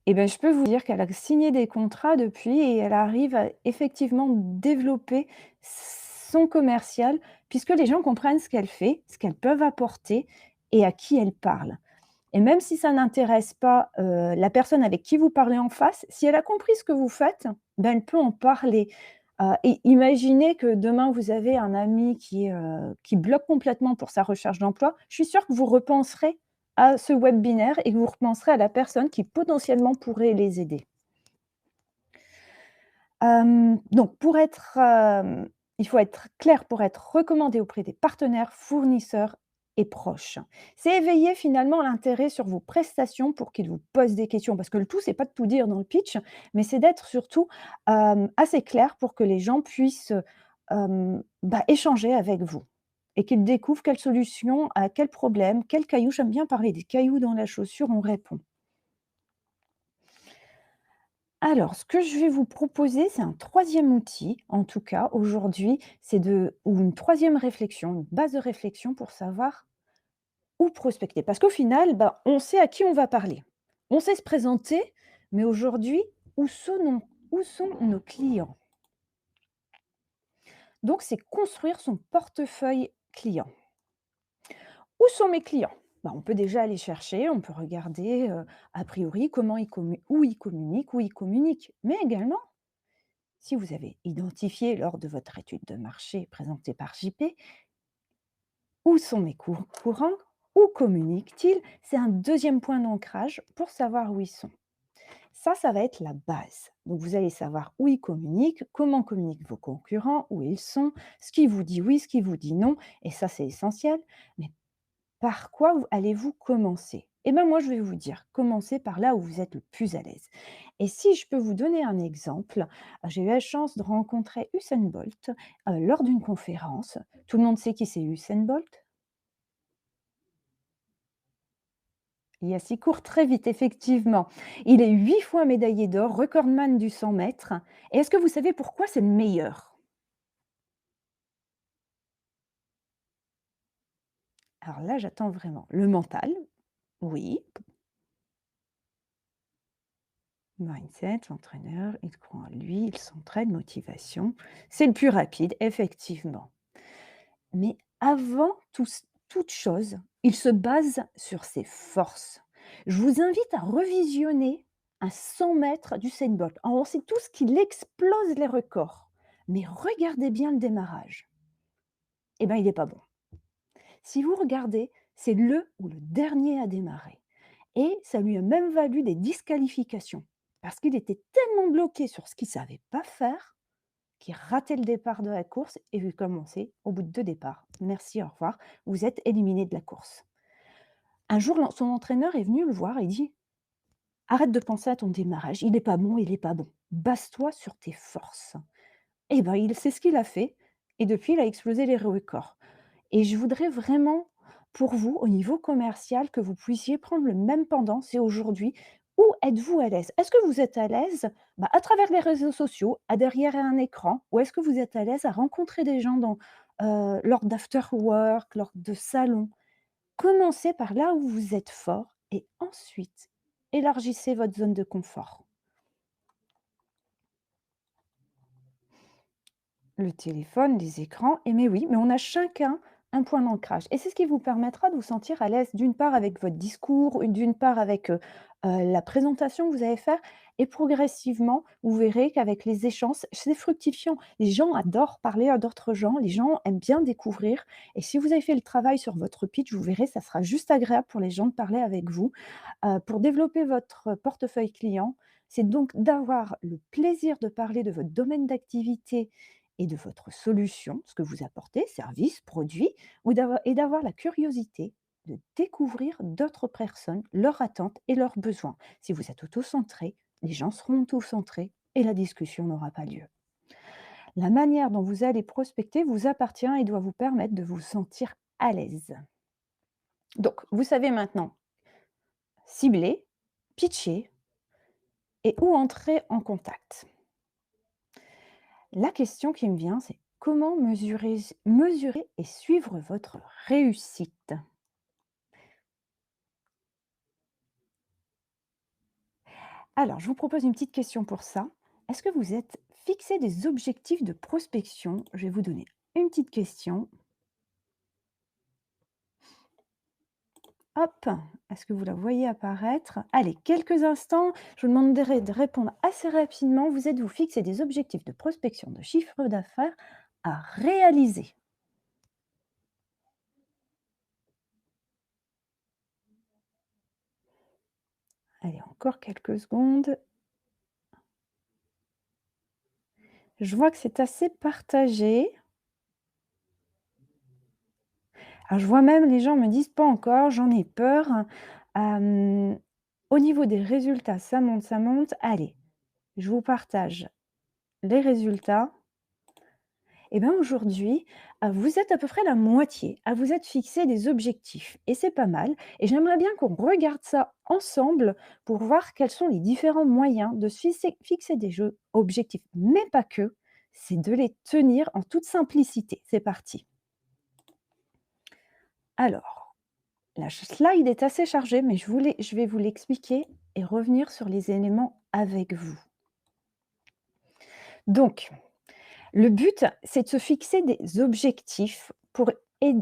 Speaker 1: Eh bien, je peux vous dire qu'elle a signé des contrats depuis et elle arrive à effectivement développer son commercial, puisque les gens comprennent ce qu'elle fait, ce qu'elles peuvent apporter et à qui elle parle. Et même si ça n'intéresse pas, la personne avec qui vous parlez en face, si elle a compris ce que vous faites, elle peut en parler. Et imaginez que demain vous avez un ami qui bloque complètement pour sa recherche d'emploi, je suis sûre que vous repenserez à ce webinaire et que vous repenserez à la personne qui potentiellement pourrait les aider. Donc il faut être clair pour être recommandé auprès des partenaires, fournisseurs et proches. C'est éveiller finalement l'intérêt sur vos prestations pour qu'ils vous posent des questions. Parce que le tout, c'est pas de tout dire dans le pitch, mais c'est d'être surtout, assez clair pour que les gens puissent, échanger avec vous et qu'ils découvrent quelle solution à quel problème, quel caillou, j'aime bien parler des cailloux dans la chaussure, on répond. Alors, ce que je vais vous proposer, c'est un troisième outil, en tout cas aujourd'hui, ou une troisième réflexion, une base de réflexion pour savoir où prospecter. Parce qu'au final, on sait à qui on va parler. On sait se présenter, mais aujourd'hui, où sont nos clients? Donc, c'est construire son portefeuille client. Où sont mes clients? Bah, on peut déjà aller chercher, on peut regarder a priori comment où ils communiquent, où ils communiquent. Mais également, si vous avez identifié lors de votre étude de marché présentée par JP, où sont mes courants, où communiquent-ils? C'est un deuxième point d'ancrage pour savoir où ils sont. Ça va être la base. Donc, vous allez savoir où ils communiquent, comment communiquent vos concurrents, où ils sont, ce qui vous dit oui, ce qui vous dit non. Et ça, c'est essentiel. Mais par quoi allez-vous commencer? Eh bien, moi, je vais vous dire, commencez par là où vous êtes le plus à l'aise. Et si je peux vous donner un exemple, j'ai eu la chance de rencontrer Usain Bolt lors d'une conférence. Tout le monde sait qui c'est Usain Bolt? Yes, il court très vite, effectivement. Il est 8 fois médaillé d'or, recordman du 100 mètres. Et est-ce que vous savez pourquoi c'est le meilleur? Alors là, j'attends vraiment. Le mental, oui. Mindset, l'entraîneur, il croit en lui, il s'entraîne, motivation. C'est le plus rapide, effectivement. Mais avant toute chose, il se base sur ses forces. Je vous invite à revisionner un 100 mètres du Bolt. On sait tous qu'il explose les records. Mais regardez bien le démarrage. Eh bien, il n'est pas bon. Si vous regardez, c'est le ou le dernier à démarrer. Et ça lui a même valu des disqualifications. Parce qu'il était tellement bloqué sur ce qu'il ne savait pas faire qu'il ratait le départ de la course et vu commencer au bout de 2 départs. Merci, au revoir, vous êtes éliminé de la course. Un jour, son entraîneur est venu le voir et dit: «Arrête de penser à ton démarrage, il n'est pas bon, il n'est pas bon. Base-toi sur tes forces». Et ben, c'est ce qu'il a fait et depuis, il a explosé les records. Et je voudrais vraiment, pour vous, au niveau commercial, que vous puissiez prendre le même pendant. C'est aujourd'hui, où êtes-vous à l'aise? Est-ce que vous êtes à l'aise, à travers les réseaux sociaux, à derrière un écran? Ou est-ce que vous êtes à l'aise à rencontrer des gens lors d'after work, lors de salons? Commencez par là où vous êtes fort et ensuite, élargissez votre zone de confort. Le téléphone, les écrans, et mais oui, mais on a chacun un point d'ancrage et c'est ce qui vous permettra de vous sentir à l'aise, d'une part avec votre discours, d'une part avec, la présentation que vous allez faire et progressivement, vous verrez qu'avec les échanges, c'est fructifiant. Les gens adorent parler à d'autres gens, les gens aiment bien découvrir et si vous avez fait le travail sur votre pitch, vous verrez, ça sera juste agréable pour les gens de parler avec vous. Pour développer votre portefeuille client, c'est donc d'avoir le plaisir de parler de votre domaine d'activité et de votre solution, ce que vous apportez, service, produit, et d'avoir la curiosité de découvrir d'autres personnes, leurs attentes et leurs besoins. Si vous êtes auto-centré, les gens seront auto-centrés et la discussion n'aura pas lieu. La manière dont vous allez prospecter vous appartient et doit vous permettre de vous sentir à l'aise. Donc, vous savez maintenant cibler, pitcher et où entrer en contact. La question qui me vient, c'est comment mesurer et suivre votre réussite? Alors, je vous propose une petite question pour ça. Est-ce que vous êtes fixé des objectifs de prospection? Je vais vous donner une petite question. Hop, est-ce que vous la voyez apparaître? Allez, quelques instants, je vous demanderai de répondre assez rapidement. Vous êtes-vous fixé des objectifs de prospection de chiffre d'affaires à réaliser? Allez, encore quelques secondes. Je vois que c'est assez partagé. Alors, je vois même les gens me disent: «Pas encore, j'en ai peur». Hem, Au niveau des résultats, ça monte, ça monte. Allez, je vous partage les résultats. Et bien aujourd'hui, vous êtes à peu près la moitié à vous être fixé des objectifs et c'est pas mal et j'aimerais bien qu'on regarde ça ensemble pour voir quels sont les différents moyens de se fixer des objectifs, mais pas que, c'est de les tenir en toute simplicité. C'est parti. Alors, la slide est assez chargée, mais je vais vous l'expliquer et revenir sur les éléments avec vous. Donc, Le but, c'est de se fixer des objectifs pour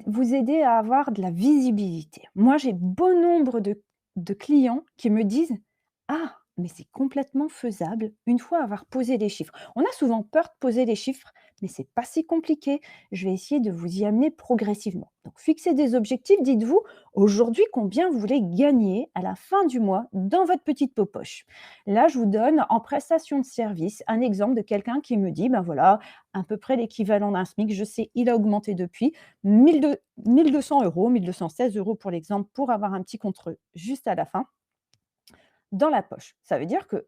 Speaker 1: vous aider à avoir de la visibilité. Moi, j'ai bon nombre de clients qui me disent: «Ah, mais c'est complètement faisable une fois avoir posé les chiffres». On a souvent peur de poser les chiffres, mais c'est pas si compliqué. Je vais essayer de vous y amener progressivement. Donc, fixez des objectifs. Dites-vous aujourd'hui combien vous voulez gagner à la fin du mois dans votre petite poche. Là, je vous donne en prestation de service un exemple de quelqu'un qui me dit: «Ben voilà, à peu près l'équivalent d'un SMIC. Je sais, il a augmenté depuis 1 200 €, 1 216 € pour l'exemple, pour avoir un petit contre juste à la fin, dans la poche. Ça veut dire que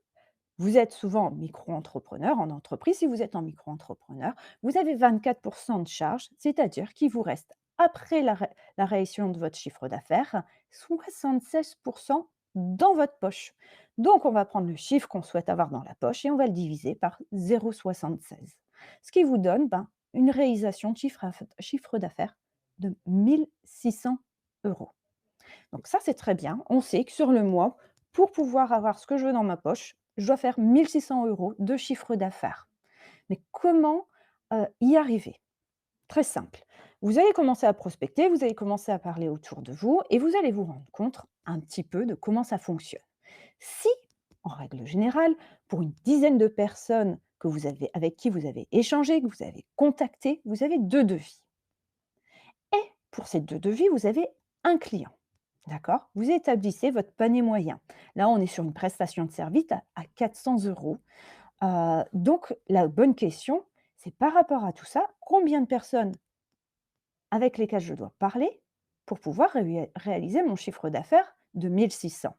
Speaker 1: vous êtes souvent micro-entrepreneur en entreprise. Si vous êtes en micro-entrepreneur, vous avez 24 de charge, c'est-à-dire qu'il vous reste, après la réalisation de votre chiffre d'affaires, 76 dans votre poche. Donc, on va prendre le chiffre qu'on souhaite avoir dans la poche et on va le diviser par 0,76. Ce qui vous donne une réalisation de chiffre d'affaires de 1 600 €. Donc ça, c'est très bien. On sait que sur le mois, pour pouvoir avoir ce que je veux dans ma poche, je dois faire 1 600 € de chiffre d'affaires. Mais comment, y arriver? Très simple. Vous allez commencer à prospecter, vous allez commencer à parler autour de vous et vous allez vous rendre compte un petit peu de comment ça fonctionne. Si, en règle générale, pour une dizaine de personnes que vous avez avec qui vous avez échangé, que vous avez contacté, vous avez 2 devis et pour ces 2 devis, vous avez un client. D'accord? Vous établissez votre panier moyen. Là, on est sur une prestation de service à 400 €. Donc la bonne question, c'est par rapport à tout ça, combien de personnes avec lesquelles je dois parler pour pouvoir réaliser mon chiffre d'affaires de 1 600?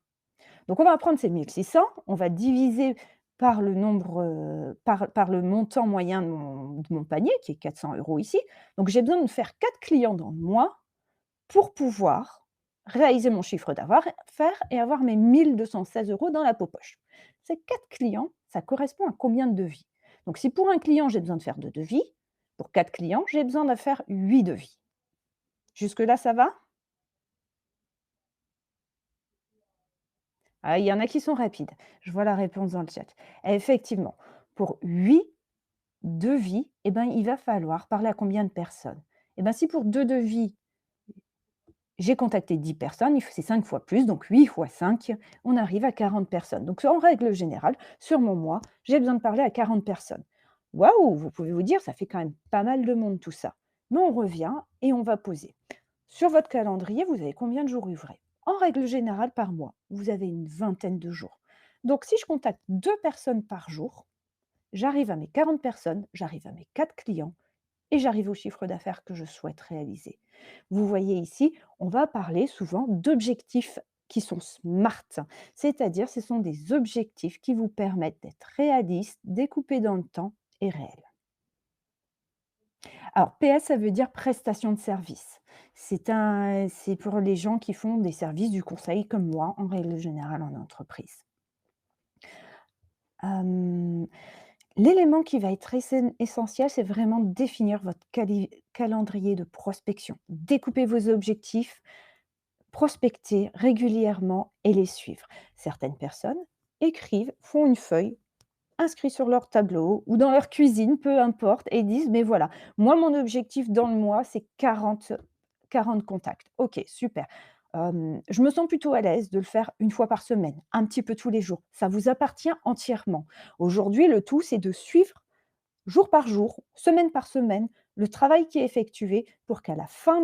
Speaker 1: Donc on va prendre ces 1 600, on va diviser par le nombre, par le montant moyen de mon panier qui est 400 € ici. Donc j'ai besoin de faire 4 clients dans le mois pour pouvoir réaliser mon chiffre d'affaires et avoir mes 1 216 € dans la poche. Ces 4 clients, ça correspond à combien de devis? Donc si pour un client, j'ai besoin de faire 2 devis, pour 4 clients, j'ai besoin de faire 8 devis. Jusque-là, ça va? Ah, il y en a qui sont rapides. Je vois la réponse dans le chat. Effectivement, pour 8 devis, il va falloir parler à combien de personnes? Si pour 2 devis, j'ai contacté 10 personnes, c'est 5 fois plus, donc 8 fois 5, on arrive à 40 personnes. Donc en règle générale, sur mon mois, j'ai besoin de parler à 40 personnes. Waouh! Vous pouvez vous dire, ça fait quand même pas mal de monde tout ça. Mais on revient et on va poser. Sur votre calendrier, vous avez combien de jours ouvrés? En règle générale, par mois, vous avez une vingtaine de jours. Donc si je contacte 2 personnes par jour, j'arrive à mes 40 personnes, j'arrive à mes 4 clients et j'arrive au chiffre d'affaires que je souhaite réaliser. Vous voyez ici, on va parler souvent d'objectifs qui sont SMART, c'est-à-dire ce sont des objectifs qui vous permettent d'être réalistes, découpés dans le temps et réels. Alors PS, ça veut dire prestation de service. C'est pour les gens qui font des services du conseil comme moi, en règle générale en entreprise. Hem, L'élément qui va être essentiel, c'est vraiment de définir votre calendrier de prospection. Découpez vos objectifs, prospecter régulièrement et les suivre. Certaines personnes écrivent, font une feuille, inscrivent sur leur tableau ou dans leur cuisine, peu importe, et disent: «Mais voilà, moi mon objectif dans le mois, c'est 40 contacts». OK, super. Je me sens plutôt à l'aise de le faire une fois par semaine, un petit peu tous les jours. Ça vous appartient entièrement. Aujourd'hui, le tout, c'est de suivre jour par jour, semaine par semaine, le travail qui est effectué pour qu'à la fin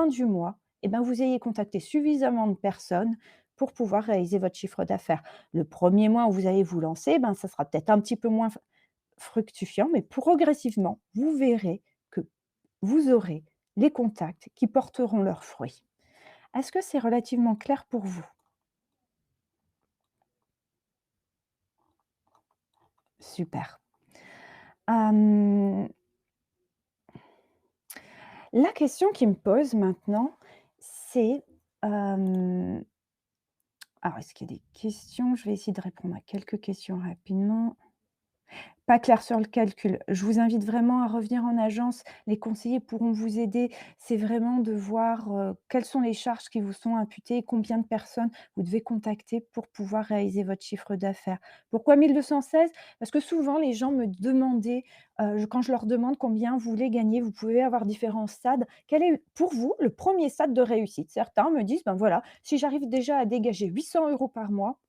Speaker 1: du mois, vous ayez contacté suffisamment de personnes pour pouvoir réaliser votre chiffre d'affaires. Le premier mois où vous allez vous lancer, ça sera peut-être un petit peu moins fructifiant, mais progressivement, vous verrez que vous aurez les contacts qui porteront leurs fruits. Est-ce que c'est relativement clair pour vous? Super. Hem La question qui me pose maintenant, c'est, hem alors est-ce qu'il y a des questions? Je vais essayer de répondre à quelques questions rapidement. Pas clair sur le calcul. Je vous invite vraiment à revenir en agence. Les conseillers pourront vous aider. C'est vraiment de voir, quelles sont les charges qui vous sont imputées et combien de personnes vous devez contacter pour pouvoir réaliser votre chiffre d'affaires. Pourquoi 1 216? Parce que souvent les gens me demandaient, quand je leur demande combien vous voulez gagner, vous pouvez avoir différents stades. Quel est pour vous le premier stade de réussite? Certains me disent: «Ben voilà, si j'arrive déjà à dégager 800 € par mois,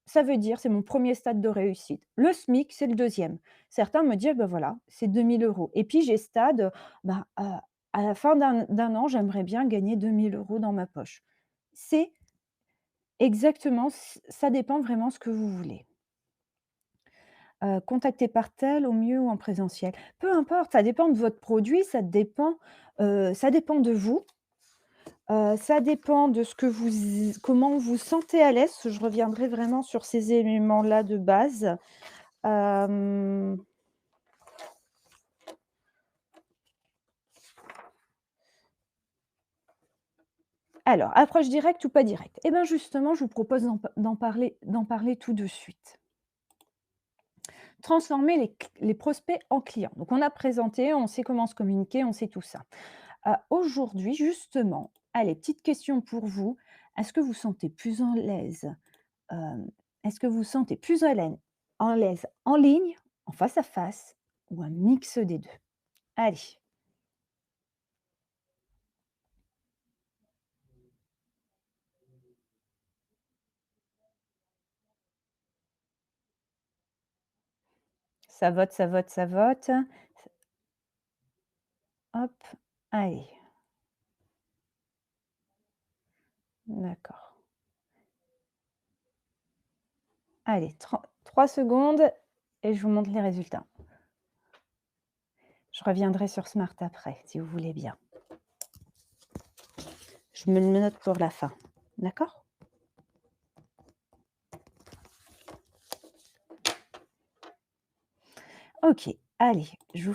Speaker 1: ça veut dire, c'est mon premier stade de réussite. Le SMIC, c'est le deuxième. Certains me disent: «Bah, voilà, c'est 2 000 € et puis j'ai stade, bah, à la fin d'un an, j'aimerais bien gagner 2 000 € dans ma poche». C'est exactement ça dépend vraiment ce que vous voulez. Contacter par tel au mieux ou en présentiel. Peu importe, ça dépend de votre produit, ça dépend de vous, ça dépend de ce que comment vous sentez à l'aise. Je reviendrai vraiment sur ces éléments-là de base. Hem, alors, approche directe ou pas directe? Eh bien justement, je vous propose d'en parler tout de suite. Transformer les prospects en clients. Donc on a présenté, on sait comment se communiquer, on sait tout ça. Aujourd'hui justement, allez, petite question pour vous, est-ce que vous sentez plus en l'aise, hem, est-ce que vous sentez plus en l'aise en ligne, en face à face ou un mix des 2? Allez, ça vote, ça vote, ça vote. Hop, allez, d'accord. Allez, 3 secondes et je vous montre les résultats. Je reviendrai sur Smart après, si vous voulez bien. Je me le note pour la fin. D'accord? OK, allez, je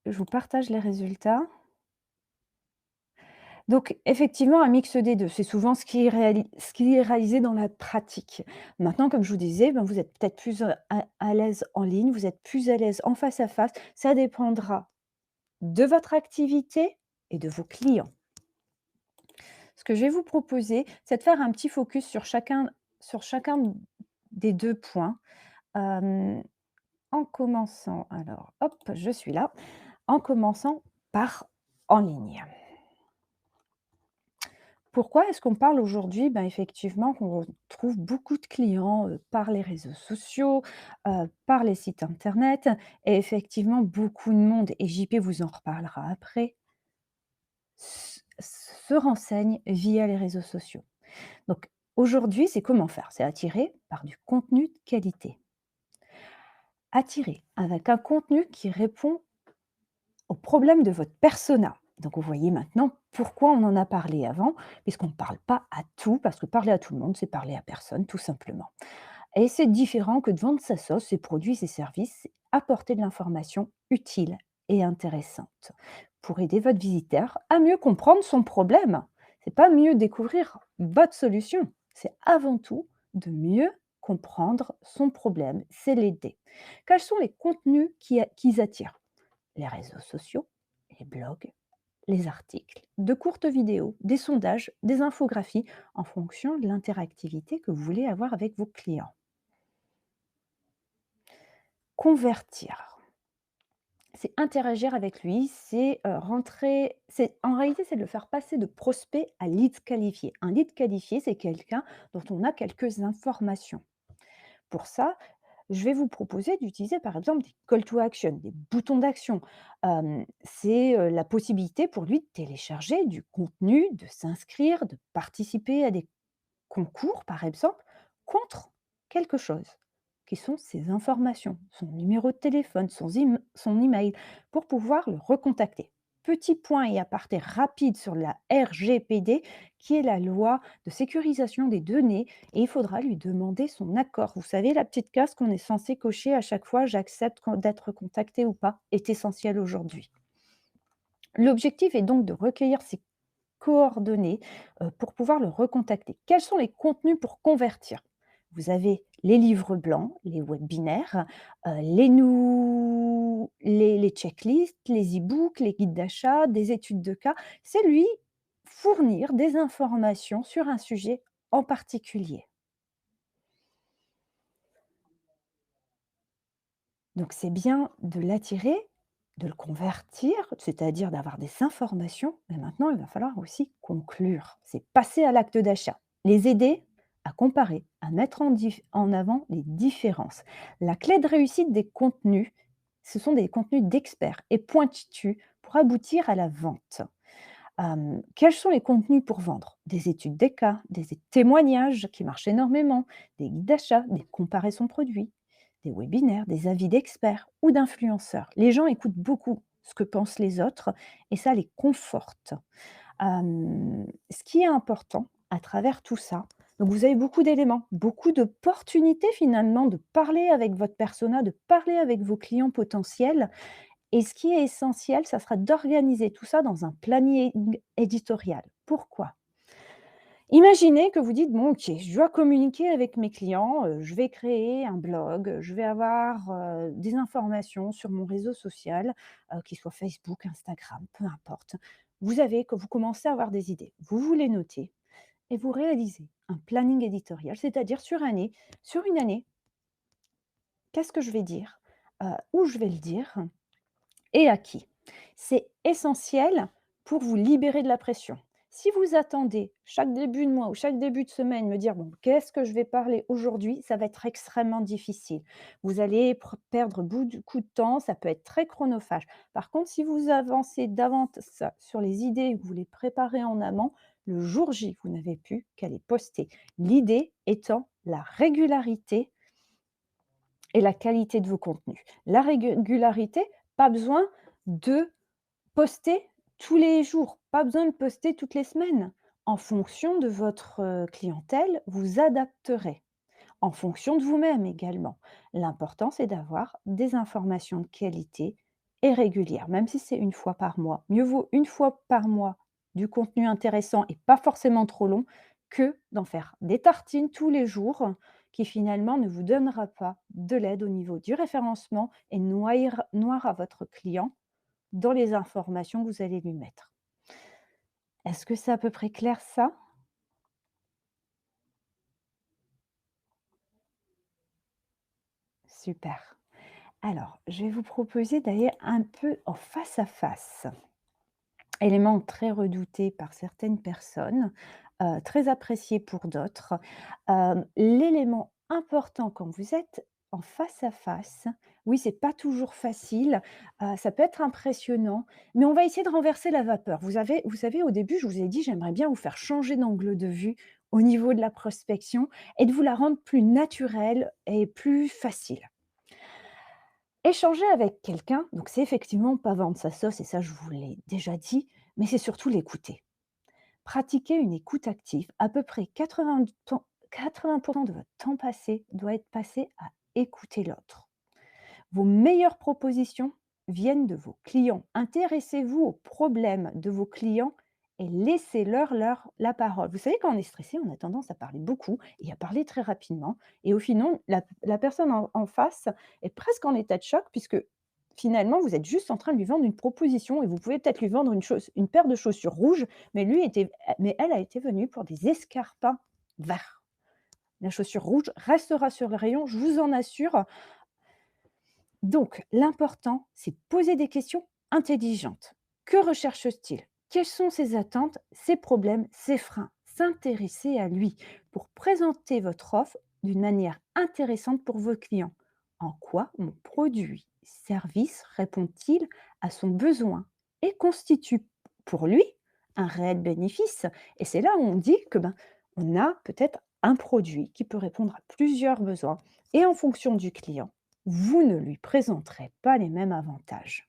Speaker 1: vous partage les résultats. Donc effectivement, un mix des 2, c'est souvent ce qui est réalisé dans la pratique. Maintenant, comme je vous disais, ben, vous êtes peut-être plus, à l'aise en ligne, vous êtes plus à l'aise en face à face. Ça dépendra de votre activité et de vos clients. Ce que je vais vous proposer, c'est de faire un petit focus sur chacun des 2 points, hem, en commençant alors hop, je suis là, en commençant par en ligne. Pourquoi est-ce qu'on parle aujourd'hui? Ben, effectivement qu'on trouve beaucoup de clients, par les réseaux sociaux, par les sites internet et effectivement beaucoup de monde et JP vous en reparlera après, se renseigne via les réseaux sociaux. Donc aujourd'hui, c'est comment faire? C'est attirer par du contenu de qualité. Attirer avec un contenu qui répond aux problèmes de votre persona. Donc vous voyez maintenant pourquoi on en a parlé avant, puisqu'on ne parle pas à tout, parce que parler à tout le monde, c'est parler à personne, tout simplement. Et c'est différent que de vendre sa sauce, ses produits, ses services, c'est apporter de l'information utile et intéressante pour aider votre visiteur à mieux comprendre son problème. C'est pas mieux découvrir votre solution, c'est avant tout de mieux comprendre son problème, c'est l'aider. Quels sont les contenus qui attirent? Les réseaux sociaux, les blogs, les articles, de courtes vidéos, des sondages, des infographies, en fonction de l'interactivité que vous voulez avoir avec vos clients. Convertir, c'est interagir avec lui, c'est rentrer, en réalité, c'est de le faire passer de prospect à lead qualifié. Un lead qualifié, c'est quelqu'un dont on a quelques informations. Pour ça, je vais vous proposer d'utiliser par exemple des call to action, des boutons d'action. C'est la possibilité pour lui de télécharger du contenu, de s'inscrire, de participer à des concours par exemple, contre quelque chose, qui sont ses informations, son numéro de téléphone, son email, pour pouvoir le recontacter. Petit point et aparté rapide sur la RGPD, qui est la loi de sécurisation des données, et il faudra lui demander son accord. Vous savez, la petite case qu'on est censé cocher à chaque fois, j'accepte d'être contacté ou pas, est essentielle aujourd'hui. L'objectif est donc de recueillir ces coordonnées, pour pouvoir le recontacter. Quels sont les contenus pour convertir? Vous avez les livres blancs, les webinaires, les checklists, les e-books, les guides d'achat, des études de cas. C'est lui fournir des informations sur un sujet en particulier. Donc c'est bien de l'attirer, de le convertir, c'est-à-dire d'avoir des informations, mais maintenant il va falloir aussi conclure. C'est passer à l'acte d'achat. Les aider à comparer, à mettre en avant les différences. La clé de réussite des contenus, ce sont des contenus d'experts et pointus pour aboutir à la vente. Quels sont les contenus pour vendre? Des études des cas, témoignages qui marchent énormément, des guides d'achat, des comparaisons produits, des webinaires, des avis d'experts ou d'influenceurs. Les gens écoutent beaucoup ce que pensent les autres et ça les conforte. Ce qui est important à travers tout ça, donc vous avez beaucoup d'éléments, beaucoup d'opportunités finalement de parler avec votre persona, de parler avec vos clients potentiels et ce qui est essentiel, ça sera d'organiser tout ça dans un planning éditorial. Pourquoi? Imaginez que vous dites: «Bon OK, je dois communiquer avec mes clients, je vais créer un blog, je vais avoir, des informations sur mon réseau social», qu'il soit Facebook, Instagram, peu importe. Vous commencez à avoir des idées. Vous vous les notez et vous réalisez un planning éditorial, c'est-à-dire sur une année, qu'est-ce que je vais dire? Où je vais le dire? Et à qui. C'est essentiel pour vous libérer de la pression. Si vous attendez chaque début de mois ou chaque début de semaine me dire: «Bon, qu'est-ce que je vais parler aujourd'hui?» ça va être extrêmement difficile. Vous allez perdre beaucoup de temps, ça peut être très chronophage. Par contre, si vous avancez davantage sur les idées, que vous les préparez en amont, le jour J, vous n'avez plus qu'à les poster. L'idée étant la régularité et la qualité de vos contenus. La régularité, pas besoin de poster tous les jours, pas besoin de poster toutes les semaines. En fonction de votre, clientèle, vous adapterez. En fonction de vous-même également. L'important, c'est d'avoir des informations de qualité et régulières, même si c'est une fois par mois. Mieux vaut une fois par mois du contenu intéressant et pas forcément trop long, que d'en faire des tartines tous les jours qui finalement ne vous donnera pas de l'aide au niveau du référencement et noiera votre client dans les informations que vous allez lui mettre. Est-ce que c'est à peu près clair ça? Super. Alors, je vais vous proposer d'aller un peu en face à face. Élément très redouté par certaines personnes, très apprécié pour d'autres. L'élément important quand vous êtes en face à face, oui, c'est pas toujours facile, ça peut être impressionnant, mais on va essayer de renverser la vapeur. Vous savez, au début, je vous ai dit: «J'aimerais bien vous faire changer d'angle de vue au niveau de la prospection et de vous la rendre plus naturelle et plus facile». Échanger avec quelqu'un, donc c'est effectivement pas vendre sa sauce et ça je vous l'ai déjà dit, mais c'est surtout l'écouter. Pratiquer une écoute active, à peu près 80 de votre temps passé doit être passé à écouter l'autre. Vos meilleures propositions viennent de vos clients. Intéressez-vous aux problèmes de vos clients et laissez-leur la parole. Vous savez, quand on est stressé, on a tendance à parler beaucoup et à parler très rapidement. Et au final, la personne en face est presque en état de choc puisque finalement, vous êtes juste en train de lui vendre une proposition et vous pouvez peut-être lui vendre une paire de chaussures rouges, mais elle a été venue pour des escarpins verts. La chaussure rouge restera sur le rayon, je vous en assure. Donc, l'important, c'est de poser des questions intelligentes. Que recherche-t-il? Quelles sont ses attentes, ses problèmes, ses freins? S'intéresser à lui pour présenter votre offre d'une manière intéressante pour vos clients. En quoi mon produit, service répond-il à son besoin et constitue pour lui un réel bénéfice? Et c'est là où on dit que on a peut-être un produit qui peut répondre à plusieurs besoins et en fonction du client vous ne lui présenterez pas les mêmes avantages.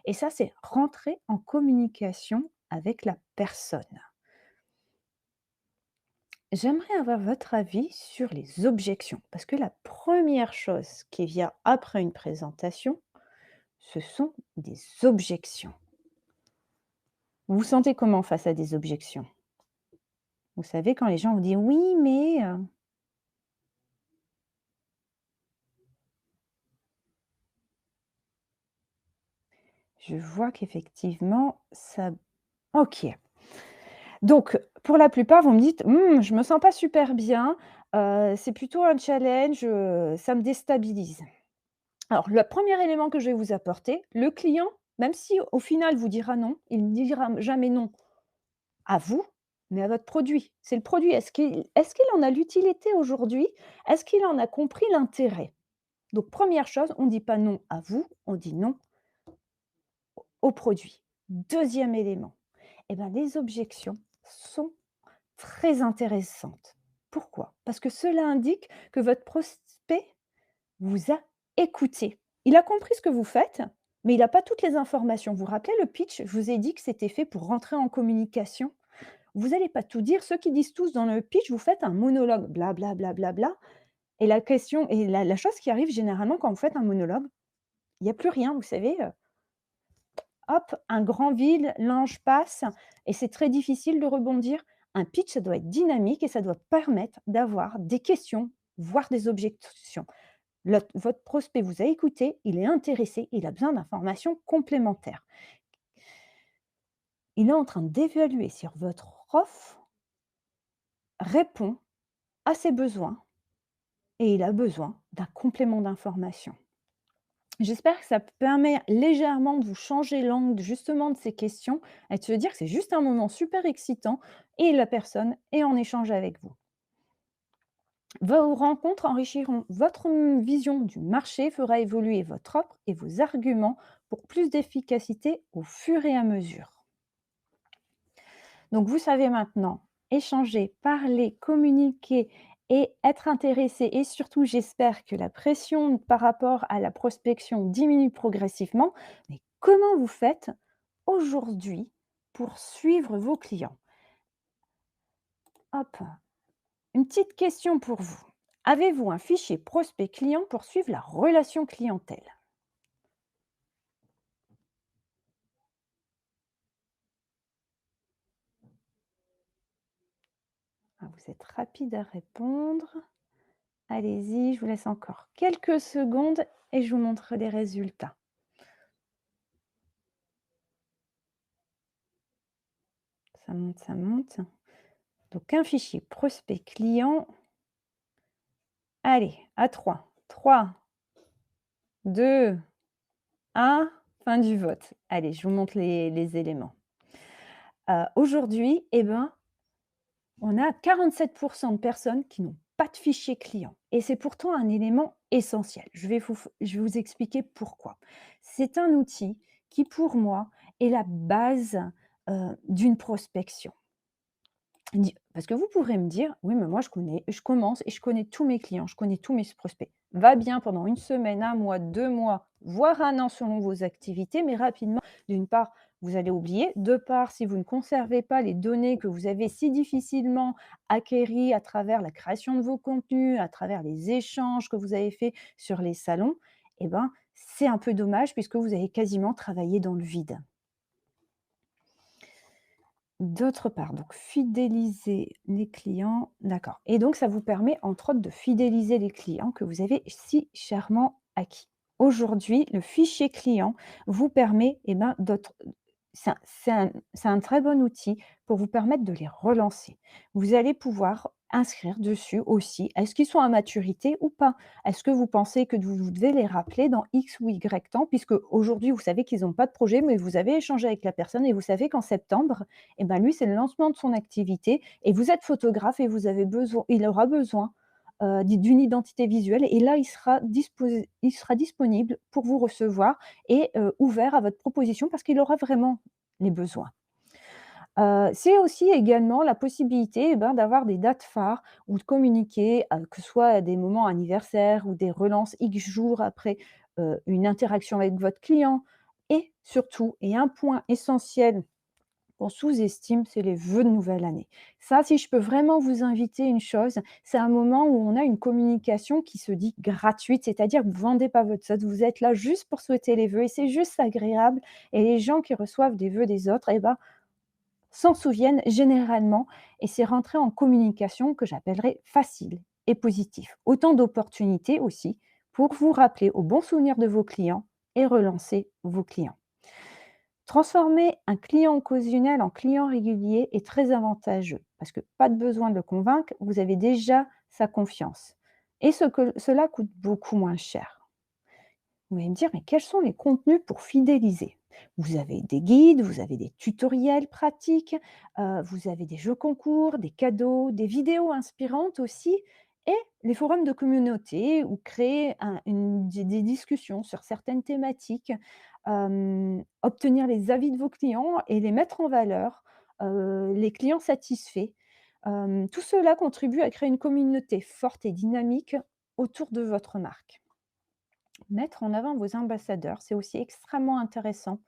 Speaker 1: Et ça, c'est rentrer en communication avec la personne. J'aimerais avoir votre avis sur les objections, parce que la première chose qui vient après une présentation, ce sont des objections. Vous vous sentez comment face à des objections? Vous savez, quand les gens vous disent oui, mais Je vois qu'effectivement ça OK. Donc pour la plupart, vous me dites: Je me sens pas super bien, c'est plutôt un challenge, ça me déstabilise». Alors le premier élément que je vais vous apporter, le client, même si au final vous dira non, il ne dira jamais non à vous, mais à votre produit. C'est le produit. Est-ce qu'il en a l'utilité aujourd'hui? Est-ce qu'il en a compris l'intérêt? Donc première chose, on ne dit pas non à vous, on dit non au produit. Deuxième élément, eh ben, les objections sont très intéressantes. Pourquoi? Parce que cela indique que votre prospect vous a écouté. Il a compris ce que vous faites, mais il n'a pas toutes les informations. Vous vous rappelez le pitch? Je vous ai dit que c'était fait pour rentrer en communication. Vous n'allez pas tout dire. Ceux qui disent tous dans le pitch, vous faites un monologue, bla bla bla bla bla. Et la question et la chose qui arrive généralement quand vous faites un monologue, il n'y a plus rien, vous savez, hop, un grand vide, l'ange passe et c'est très difficile de rebondir. Un pitch, ça doit être dynamique et ça doit permettre d'avoir des questions, voire des objections. Votre prospect vous a écouté, il est intéressé, il a besoin d'informations complémentaires. Il est en train d'évaluer si votre offre répond à ses besoins et il a besoin d'un complément d'information. J'espère que ça permet légèrement de vous changer l'angle justement de ces questions et de se dire que c'est juste un moment super excitant et la personne est en échange avec vous. Vos rencontres enrichiront votre vision du marché, fera évoluer votre offre et vos arguments pour plus d'efficacité au fur et à mesure. Donc vous savez maintenant échanger, parler, communiquer et être intéressé et surtout j'espère que la pression par rapport à la prospection diminue progressivement. Mais comment vous faites aujourd'hui pour suivre vos clients? Hop, une petite question pour vous. Avez-vous un fichier prospect client pour suivre la relation clientèle? Ah, vous êtes rapide à répondre. Allez-y, je vous laisse encore quelques secondes et je vous montre les résultats. Ça monte, ça monte. Donc un fichier prospect client. Allez, à 3, 3, 2, 1, fin du vote. Allez, je vous montre les éléments. Aujourd'hui, eh ben, on a 47 de personnes qui n'ont pas de fichier client et c'est pourtant un élément essentiel. Je vais vous expliquer pourquoi. C'est un outil qui, pour moi, est la base, d'une prospection. Parce que vous pourrez me dire: «Oui, mais moi je commence et je connais tous mes clients, je connais tous mes prospects». Va bien pendant une semaine, un mois, 2 mois, voire un an selon vos activités, mais rapidement, d'une part, vous allez oublier, de part, si vous ne conservez pas les données que vous avez si difficilement acquéries à travers la création de vos contenus, à travers les échanges que vous avez faits sur les salons, eh ben, c'est un peu dommage puisque vous avez quasiment travaillé dans le vide. D'autre part, donc fidéliser les clients, d'accord, et donc ça vous permet entre autres de fidéliser les clients que vous avez si chèrement acquis. Aujourd'hui, le fichier client vous permet, eh ben, c'est un très bon outil pour vous permettre de les relancer. Vous allez pouvoir inscrire dessus aussi, est-ce qu'ils sont à maturité ou pas? Est-ce que vous pensez que vous devez les rappeler dans X ou Y temps? Puisque aujourd'hui, vous savez qu'ils n'ont pas de projet, mais vous avez échangé avec la personne et vous savez qu'en septembre, eh ben, lui, c'est le lancement de son activité et vous êtes photographe et il aura besoin, d'une identité visuelle et là, il sera disponible pour vous recevoir et ouvert à votre proposition parce qu'il aura vraiment les besoins. C'est aussi également la possibilité, eh ben, d'avoir des dates phares ou de communiquer, que ce soit à des moments anniversaires ou des relances X jours après, une interaction avec votre client et surtout et un point essentiel qu'on sous-estime, c'est les vœux de nouvelle année. Ça, si je peux vraiment vous inviter une chose, c'est un moment où on a une communication qui se dit gratuite, c'est-à-dire que vous ne vendez pas votre sauce, vous êtes là juste pour souhaiter les vœux et c'est juste agréable et les gens qui reçoivent des vœux des autres, eh ben, s'en souviennent généralement et c'est rentrer en communication que j'appellerais facile et positif. Autant d'opportunités aussi pour vous rappeler aux bons souvenirs de vos clients et relancer vos clients. Transformer un client occasionnel en client régulier est très avantageux parce que pas de besoin de le convaincre, vous avez déjà sa confiance et cela coûte beaucoup moins cher. Vous allez me dire, mais quels sont les contenus pour fidéliser? Vous avez des guides, vous avez des tutoriels pratiques, vous avez des jeux concours, des cadeaux, des vidéos inspirantes aussi et les forums de communauté où créer des discussions sur certaines thématiques, obtenir les avis de vos clients et les mettre en valeur, les clients satisfaits. Tout cela contribue à créer une communauté forte et dynamique autour de votre marque. Mettre en avant vos ambassadeurs, c'est aussi extrêmement intéressant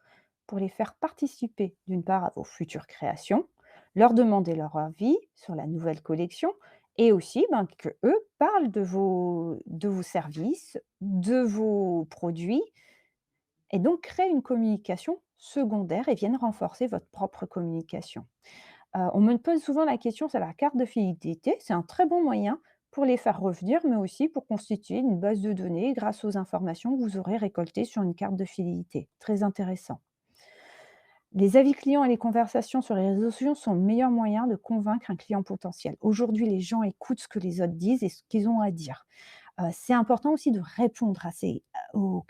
Speaker 1: pour les faire participer d'une part à vos futures créations, leur demander leur avis sur la nouvelle collection et aussi que eux parlent de vos services, de vos produits et donc créer une communication secondaire et viennent renforcer votre propre communication. On me pose souvent la question sur la carte de fidélité. C'est un très bon moyen pour les faire revenir, mais aussi pour constituer une base de données grâce aux informations que vous aurez récoltées sur une carte de fidélité. Très intéressant. Les avis clients et les conversations sur les réseaux sociaux sont le meilleur moyen de convaincre un client potentiel. Aujourd'hui, les gens écoutent ce que les autres disent et ce qu'ils ont à dire. C'est important aussi de répondre à aux,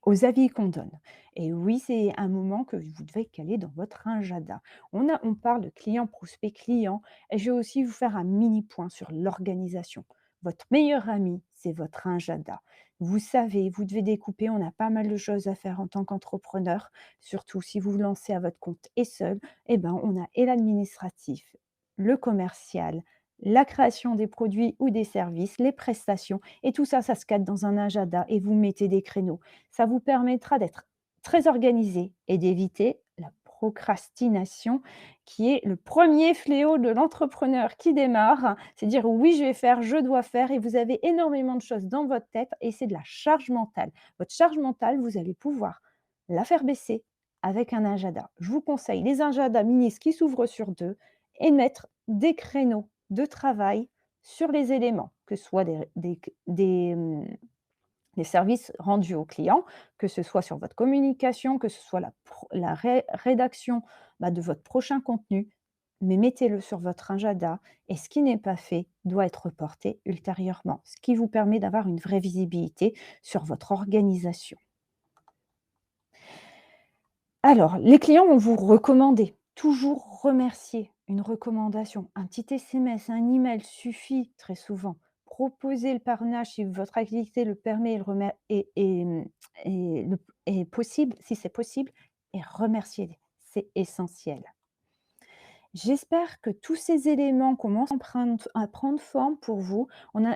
Speaker 1: aux avis qu'on donne. Et oui, c'est un moment que vous devez caler dans votre agenda. On parle de client, prospect, client, et je vais aussi vous faire un mini point sur l'organisation. Votre meilleur ami, c'est votre agenda. Vous savez, vous devez découper, on a pas mal de choses à faire en tant qu'entrepreneur, surtout si vous vous lancez à votre compte et seul, eh ben, on a et l'administratif, le commercial, la création des produits ou des services, les prestations, et tout ça, ça se cadre dans un agenda et vous mettez des créneaux. Ça vous permettra d'être très organisé et d'éviter la procrastination qui est le premier fléau de l'entrepreneur qui démarre. C'est dire: «Oui, je vais faire, je dois faire» et vous avez énormément de choses dans votre tête et c'est de la charge mentale. Votre charge mentale, vous allez pouvoir la faire baisser avec un agenda. Je vous conseille les agendas Minis qui s'ouvrent sur 2 et mettre des créneaux de travail sur les éléments, que ce soit des services rendus aux clients, que ce soit sur votre communication, que ce soit la rédaction de votre prochain contenu, mais mettez-le sur votre agenda et ce qui n'est pas fait doit être reporté ultérieurement, ce qui vous permet d'avoir une vraie visibilité sur votre organisation. Alors, les clients vont vous recommander, toujours remercier. Une recommandation, un petit SMS, un email suffit très souvent. Proposer le parrainage si votre activité le permet et possible, si c'est possible, et remercier. C'est essentiel. J'espère que tous ces éléments commencent à prendre forme pour vous.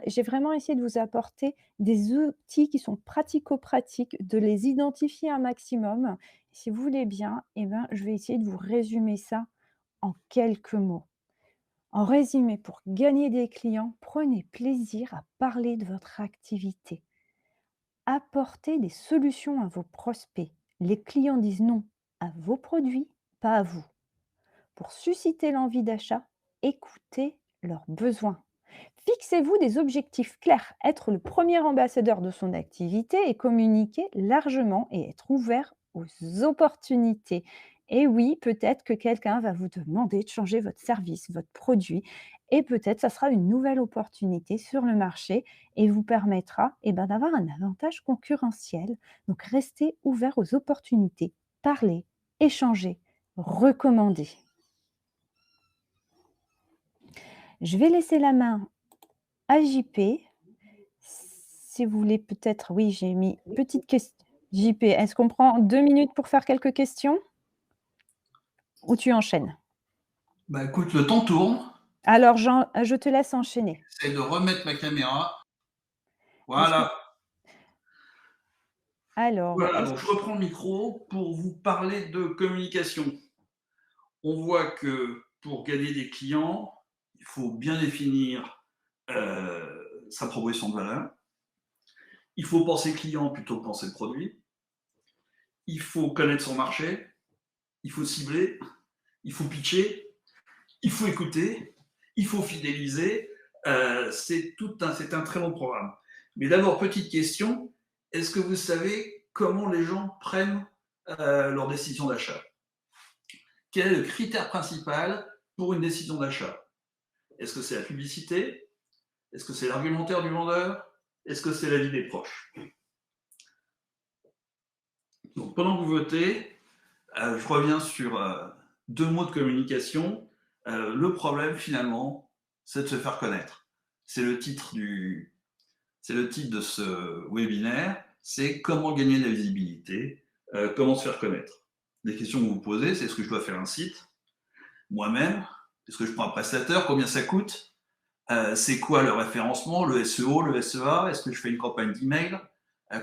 Speaker 1: J'ai vraiment essayé de vous apporter des outils qui sont pratico-pratiques, de les identifier un maximum. Si vous voulez bien, eh ben, je vais essayer de vous résumer ça en quelques mots. En résumé, pour gagner des clients, prenez plaisir à parler de votre activité. Apportez des solutions à vos prospects. Les clients disent non à vos produits, pas à vous. Pour susciter l'envie d'achat, écoutez leurs besoins. Fixez-vous des objectifs clairs, être le premier ambassadeur de son activité et communiquer largement et être ouvert aux opportunités. Et oui, peut-être que quelqu'un va vous demander de changer votre service, votre produit, et peut-être ça sera une nouvelle opportunité sur le marché et vous permettra d'avoir un avantage concurrentiel. Donc restez ouvert aux opportunités, parlez, échangez, recommandez. Je vais laisser la main à JP. Si vous voulez peut-être oui, j'ai mis petite question. JP, est-ce qu'on prend 2 minutes pour faire quelques questions? Ou tu enchaînes?
Speaker 2: Bah écoute, le temps tourne.
Speaker 1: Alors je te laisse enchaîner.
Speaker 2: J'essaie de remettre ma caméra.
Speaker 1: Est-ce que
Speaker 2: Voilà.
Speaker 1: alors,
Speaker 2: Voilà,
Speaker 1: est-ce
Speaker 2: donc je reprends le micro pour vous parler de communication. On voit que pour gagner des clients, il faut bien définir sa proposition de valeur. Il faut penser client plutôt que penser produit. Il faut connaître son marché. Il faut cibler. Il faut pitcher. Il faut écouter. Il faut fidéliser. C'est un très long programme. Mais d'abord, petite question. Est-ce que vous savez comment les gens prennent leur décision d'achat. Quel est le critère principal pour une décision d'achat? Est-ce que c'est la publicité? Est-ce que c'est l'argumentaire du vendeur? Est-ce que c'est l'avis des proches? Donc, pendant que vous votez, je reviens sur deux mots de communication. Le problème, finalement, c'est de se faire connaître. C'est le titre de ce webinaire, c'est comment gagner de la visibilité, comment se faire connaître. Les questions que vous vous posez, c'est est-ce que je dois faire un site moi-même? Est-ce que je prends un prestataire? Combien ça coûte? C'est quoi le référencement, le SEO, le SEA? Est-ce que je fais une campagne d'email?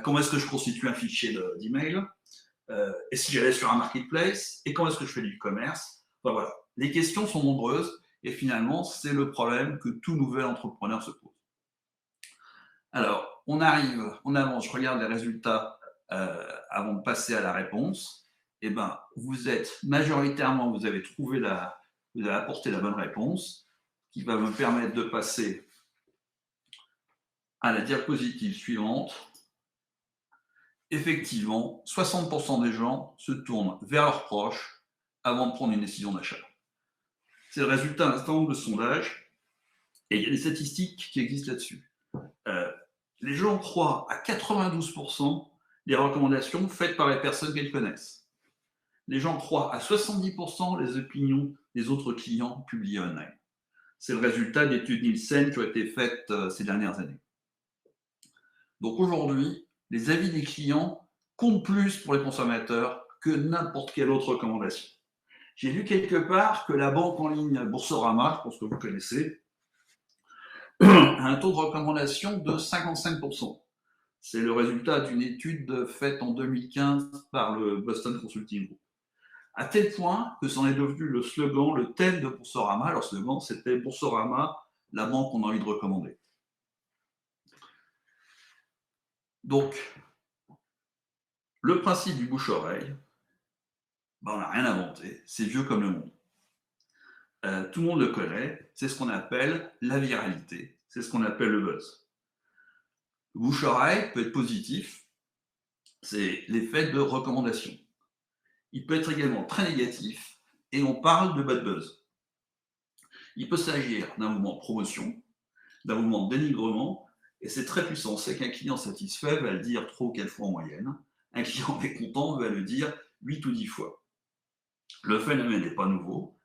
Speaker 2: Comment est-ce que je constitue un fichier d'email? Et si j'allais sur un marketplace? Et comment est-ce que je fais du e-commerce? Enfin, voilà. Les questions sont nombreuses et finalement, c'est le problème que tout nouvel entrepreneur se pose. Alors, on avance, je regarde les résultats avant de passer à la réponse. Eh ben, vous êtes majoritairement, vous avez apporté la bonne réponse, qui va me permettre de passer à la diapositive suivante. Effectivement, 60% des gens se tournent vers leurs proches avant de prendre une décision d'achat. C'est le résultat à l'instant de sondage, et il y a des statistiques qui existent là-dessus. Les gens croient à 92% les recommandations faites par les personnes qu'ils connaissent. Les gens croient à 70% les opinions des autres clients publiées online. C'est le résultat d'études Nielsen qui ont été faites ces dernières années. Donc aujourd'hui, les avis des clients comptent plus pour les consommateurs que n'importe quelle autre recommandation. J'ai lu quelque part que la banque en ligne Boursorama, je pense que vous connaissez, a un taux de recommandation de 55%. C'est le résultat d'une étude faite en 2015 par le Boston Consulting Group. À tel point que c'en est devenu le slogan, le thème de Boursorama. Leur slogan, c'était Boursorama, la banque qu'on a envie de recommander. Donc, le principe du bouche-oreille, on n'a rien inventé, c'est vieux comme le monde. Tout le monde le connaît, c'est ce qu'on appelle la viralité, c'est ce qu'on appelle le buzz. Le bouche-oreille peut être positif, c'est l'effet de recommandation. Il peut être également très négatif, et on parle de bad buzz. Il peut s'agir d'un mouvement de promotion, d'un mouvement de dénigrement, et c'est très puissant. C'est qu'un client satisfait va le dire 3 ou 4 fois en moyenne. Un client mécontent va le dire 8 ou 10 fois. Le phénomène n'est pas nouveau,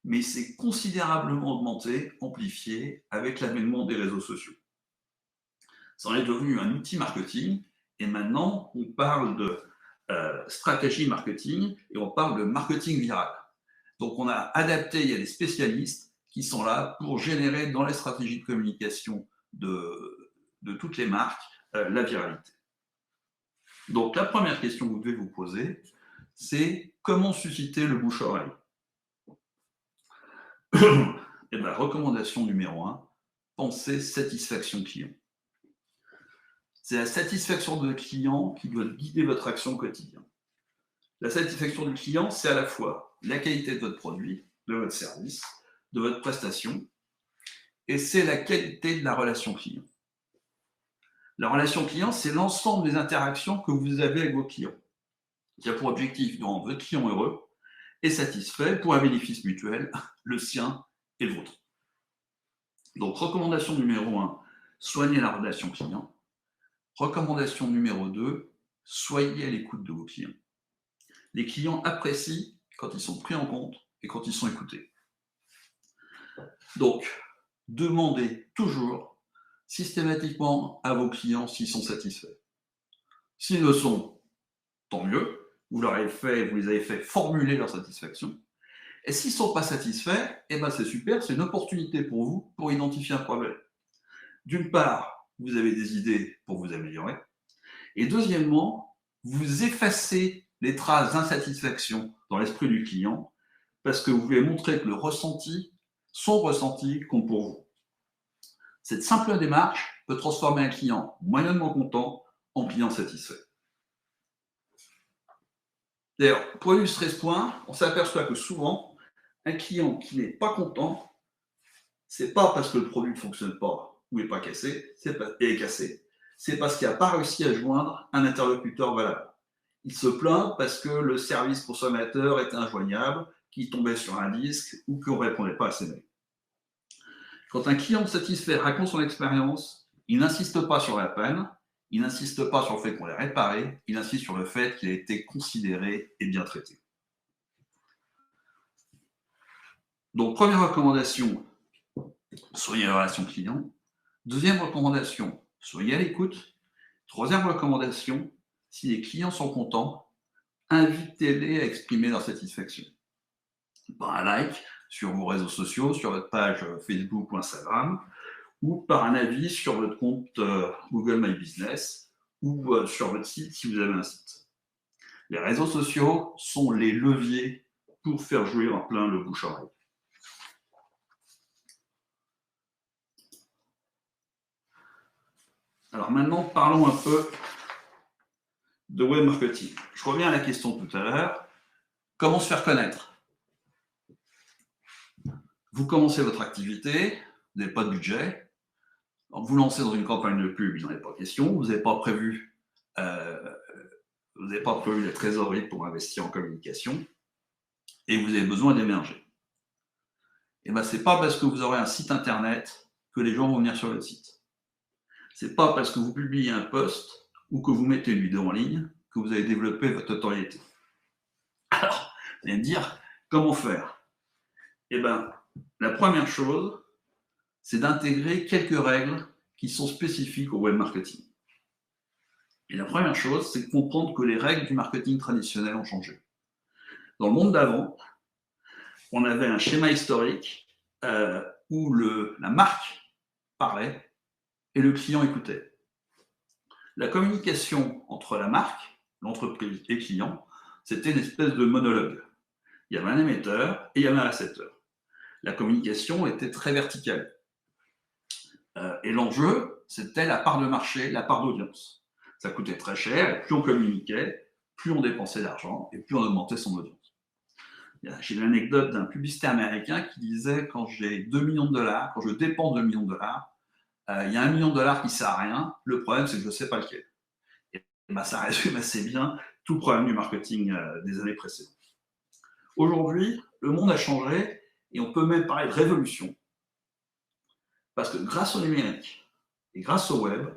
Speaker 2: mais c'est considérablement augmenté, amplifié avec l'avènement des réseaux sociaux. Ça en est devenu un outil marketing, et maintenant on parle de stratégie marketing et on parle de marketing viral. Donc on a adapté, il y a des spécialistes qui sont là pour générer dans les stratégies de communication de toutes les marques la viralité. Donc la première question que vous devez vous poser, c'est comment susciter le bouche-oreille? Et bien, recommandation numéro 1, pensez satisfaction client. C'est la satisfaction de client qui doit guider votre action au quotidien. La satisfaction du client, c'est à la fois la qualité de votre produit, de votre service, de votre prestation, et c'est la qualité de la relation client. La relation client, c'est l'ensemble des interactions que vous avez avec vos clients, qui a pour objectif de rendre votre client heureux et satisfait pour un bénéfice mutuel, le sien et le vôtre. Donc, recommandation numéro 1, soignez la relation client. Recommandation numéro 2, soyez à l'écoute de vos clients. Les clients apprécient quand ils sont pris en compte et quand ils sont écoutés. Donc, demandez toujours systématiquement à vos clients s'ils sont satisfaits. S'ils le sont, tant mieux, vous les avez fait formuler leur satisfaction. Et s'ils ne sont pas satisfaits, eh ben c'est super, c'est une opportunité pour vous pour identifier un problème. D'une part, vous avez des idées pour vous améliorer. Et deuxièmement, vous effacez les traces d'insatisfaction dans l'esprit du client parce que vous voulez montrer que son ressenti compte pour vous. Cette simple démarche peut transformer un client moyennement content en client satisfait. D'ailleurs, pour illustrer ce point, on s'aperçoit que souvent, un client qui n'est pas content, c'est pas parce que le produit ne fonctionne pas ou n'est pas cassé, c'est parce qu'il n'a pas réussi à joindre un interlocuteur valable. Il se plaint parce que le service consommateur était injoignable, qu'il tombait sur un disque ou qu'on ne répondait pas à ses mails. Quand un client satisfait raconte son expérience, il n'insiste pas sur la peine, il n'insiste pas sur le fait qu'on l'ait réparé, il insiste sur le fait qu'il a été considéré et bien traité. Donc, première recommandation, soyez en relation client. Deuxième recommandation, soyez à l'écoute. Troisième recommandation, si les clients sont contents, invitez-les à exprimer leur satisfaction. Par un like sur vos réseaux sociaux, sur votre page Facebook ou Instagram, ou par un avis sur votre compte Google My Business ou sur votre site si vous avez un site. Les réseaux sociaux sont les leviers pour faire jouer en plein le bouche-oreille. Alors maintenant, parlons un peu de web marketing. Je reviens à la question tout à l'heure. Comment se faire connaître? Vous commencez votre activité, vous n'avez pas de budget, vous lancez dans une campagne de pub, il n'en est pas question, vous n'avez pas prévu la trésorerie pour investir en communication et vous avez besoin d'émerger. Et bien, ce n'est pas parce que vous aurez un site internet que les gens vont venir sur votre site. Ce n'est pas parce que vous publiez un post ou que vous mettez une vidéo en ligne que vous allez développer votre notoriété. Alors, vous allez me dire, comment faire? Eh bien, la première chose, c'est d'intégrer quelques règles qui sont spécifiques au web marketing. Et la première chose, c'est de comprendre que les règles du marketing traditionnel ont changé. Dans le monde d'avant, on avait un schéma historique où la marque parlait et le client écoutait. La communication entre la marque, l'entreprise et le client, c'était une espèce de monologue. Il y avait un émetteur et il y avait un récepteur. La communication était très verticale. Et l'enjeu, c'était la part de marché, la part d'audience. Ça coûtait très cher, et plus on communiquait, plus on dépensait d'argent, et plus on augmentait son audience. J'ai l'anecdote d'un publicitaire américain qui disait, quand j'ai 2 millions de dollars, quand je dépense 2 millions de dollars, il y a 1 million de dollars qui ne sert à rien, le problème c'est que je ne sais pas lequel. Et ça résume assez bien tout le problème du marketing des années précédentes. Aujourd'hui, le monde a changé, et on peut même parler de révolution, parce que grâce au numérique et grâce au web,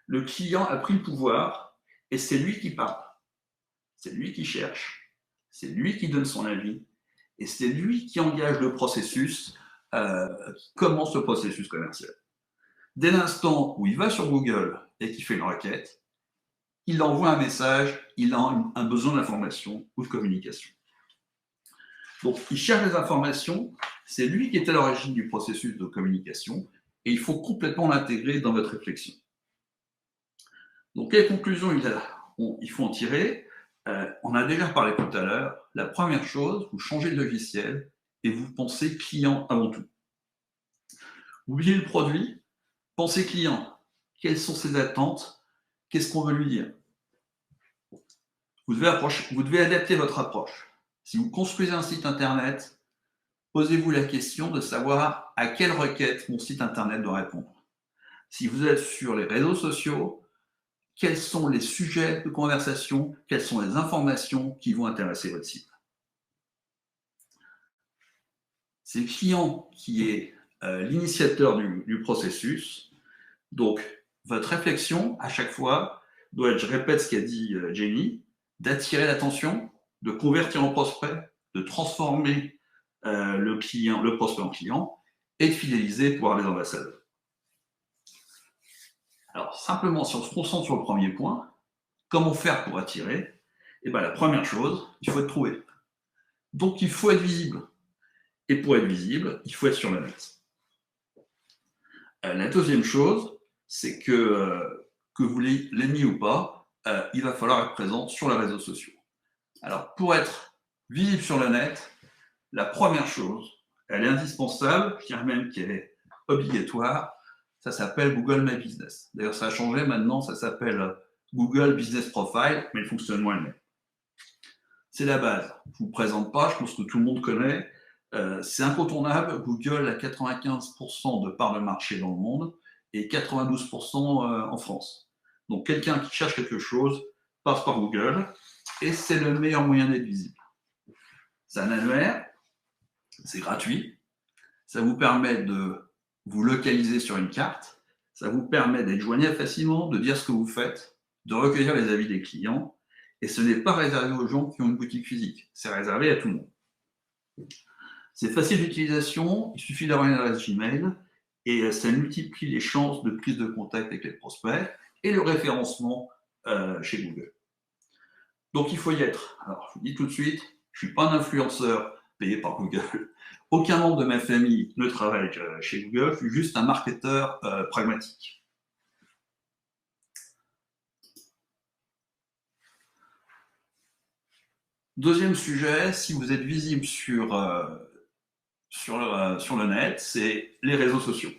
Speaker 2: le client a pris le pouvoir et c'est lui qui parle. C'est lui qui cherche, c'est lui qui donne son avis et c'est lui qui engage le processus, qui commence le processus commercial. Dès l'instant où il va sur Google et qu'il fait une requête, il envoie un message, il a un besoin d'information ou de communication. Donc, il cherche des informations, c'est lui qui est à l'origine du processus de communication et il faut complètement l'intégrer dans votre réflexion. Donc, quelles conclusions il faut en tirer? On a déjà parlé tout à l'heure. La première chose, vous changez de logiciel et vous pensez client avant tout. Oubliez le produit, pensez client. Quelles sont ses attentes? Qu'est-ce qu'on veut lui dire? Vous devez adapter votre approche. Si vous construisez un site internet, posez-vous la question de savoir à quelle requête mon site internet doit répondre. Si vous êtes sur les réseaux sociaux, quels sont les sujets de conversation, quelles sont les informations qui vont intéresser votre cible. C'est le client qui est l'initiateur du processus. Donc, votre réflexion, à chaque fois, doit être, je répète ce qu'a dit Jenny, d'attirer l'attention, de convertir en prospect, de transformer le prospect en client et de fidéliser pour avoir des ambassadeurs. Alors, simplement, si on se concentre sur le premier point, comment faire pour attirer? Eh bien, la première chose, il faut être trouvé. Donc, il faut être visible. Et pour être visible, il faut être sur le net. La deuxième chose, c'est que vous l'aimiez ou pas, il va falloir être présent sur les réseaux sociaux. Alors, pour être visible sur le net, la première chose, elle est indispensable, je dirais même qu'elle est obligatoire, ça s'appelle Google My Business. D'ailleurs, ça a changé maintenant, ça s'appelle Google Business Profile, mais le fonctionnement est le même. C'est la base. Je ne vous présente pas, je pense que tout le monde connaît. C'est incontournable. Google a 95% de part de marché dans le monde et 92% en France. Donc, quelqu'un qui cherche quelque chose passe par Google et c'est le meilleur moyen d'être visible. C'est un annuaire, c'est gratuit, ça vous permet de vous localiser sur une carte, ça vous permet d'être joignable facilement, de dire ce que vous faites, de recueillir les avis des clients, et ce n'est pas réservé aux gens qui ont une boutique physique, c'est réservé à tout le monde. C'est facile d'utilisation, il suffit d'avoir une adresse Gmail, et ça multiplie les chances de prise de contact avec les prospects et le référencement chez Google. Donc il faut y être. Alors je vous dis tout de suite, je ne suis pas un influenceur payé par Google. Aucun membre de ma famille ne travaille chez Google, je suis juste un marketeur pragmatique. Deuxième sujet, si vous êtes visible sur le net, c'est les réseaux sociaux.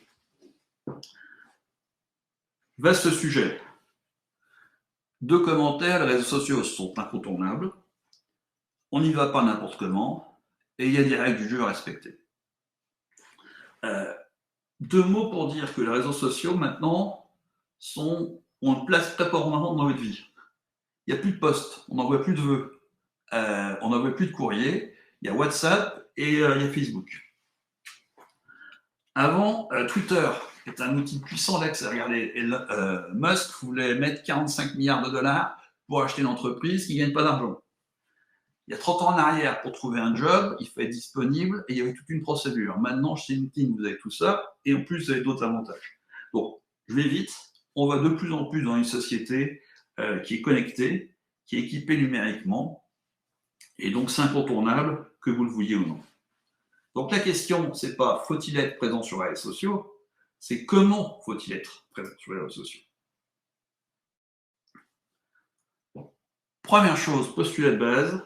Speaker 2: Vaste sujet. 2 commentaires, les réseaux sociaux sont incontournables, on n'y va pas n'importe comment, et il y a des règles du jeu à respecter. 2 mots pour dire que les réseaux sociaux, maintenant, ont une place très permanente dans votre vie. Il n'y a plus de posts, on n'envoie plus de vœux, on n'envoie plus de courrier, il y a WhatsApp et il y a Facebook. Avant, Twitter est un outil puissant d'accès. Regardez, Musk voulait mettre 45 milliards de dollars pour acheter une entreprise qui ne gagne pas d'argent. Il y a 30 ans en arrière, pour trouver un job, il faut être disponible et il y avait toute une procédure. Maintenant, chez LinkedIn, vous avez tout ça et en plus, vous avez d'autres avantages. Donc, je vais vite. On va de plus en plus dans une société qui est connectée, qui est équipée numériquement et donc c'est incontournable que vous le vouliez ou non. Donc la question, c'est pas faut-il être présent sur les réseaux sociaux, c'est comment faut-il être présent sur les réseaux sociaux. Bon. Première chose, postulat de base,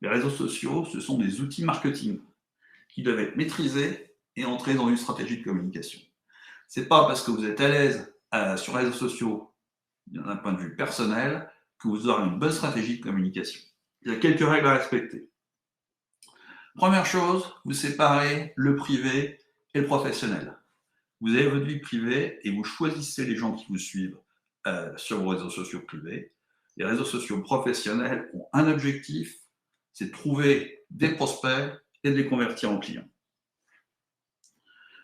Speaker 2: les réseaux sociaux, ce sont des outils marketing qui doivent être maîtrisés et entrer dans une stratégie de communication. C'est pas parce que vous êtes à l'aise sur les réseaux sociaux, d'un point de vue personnel, que vous aurez une bonne stratégie de communication. Il y a quelques règles à respecter. Première chose, vous séparez le privé et le professionnel. Vous avez votre vie privée et vous choisissez les gens qui vous suivent sur vos réseaux sociaux privés. Les réseaux sociaux professionnels ont un objectif, c'est de trouver des prospects et de les convertir en clients.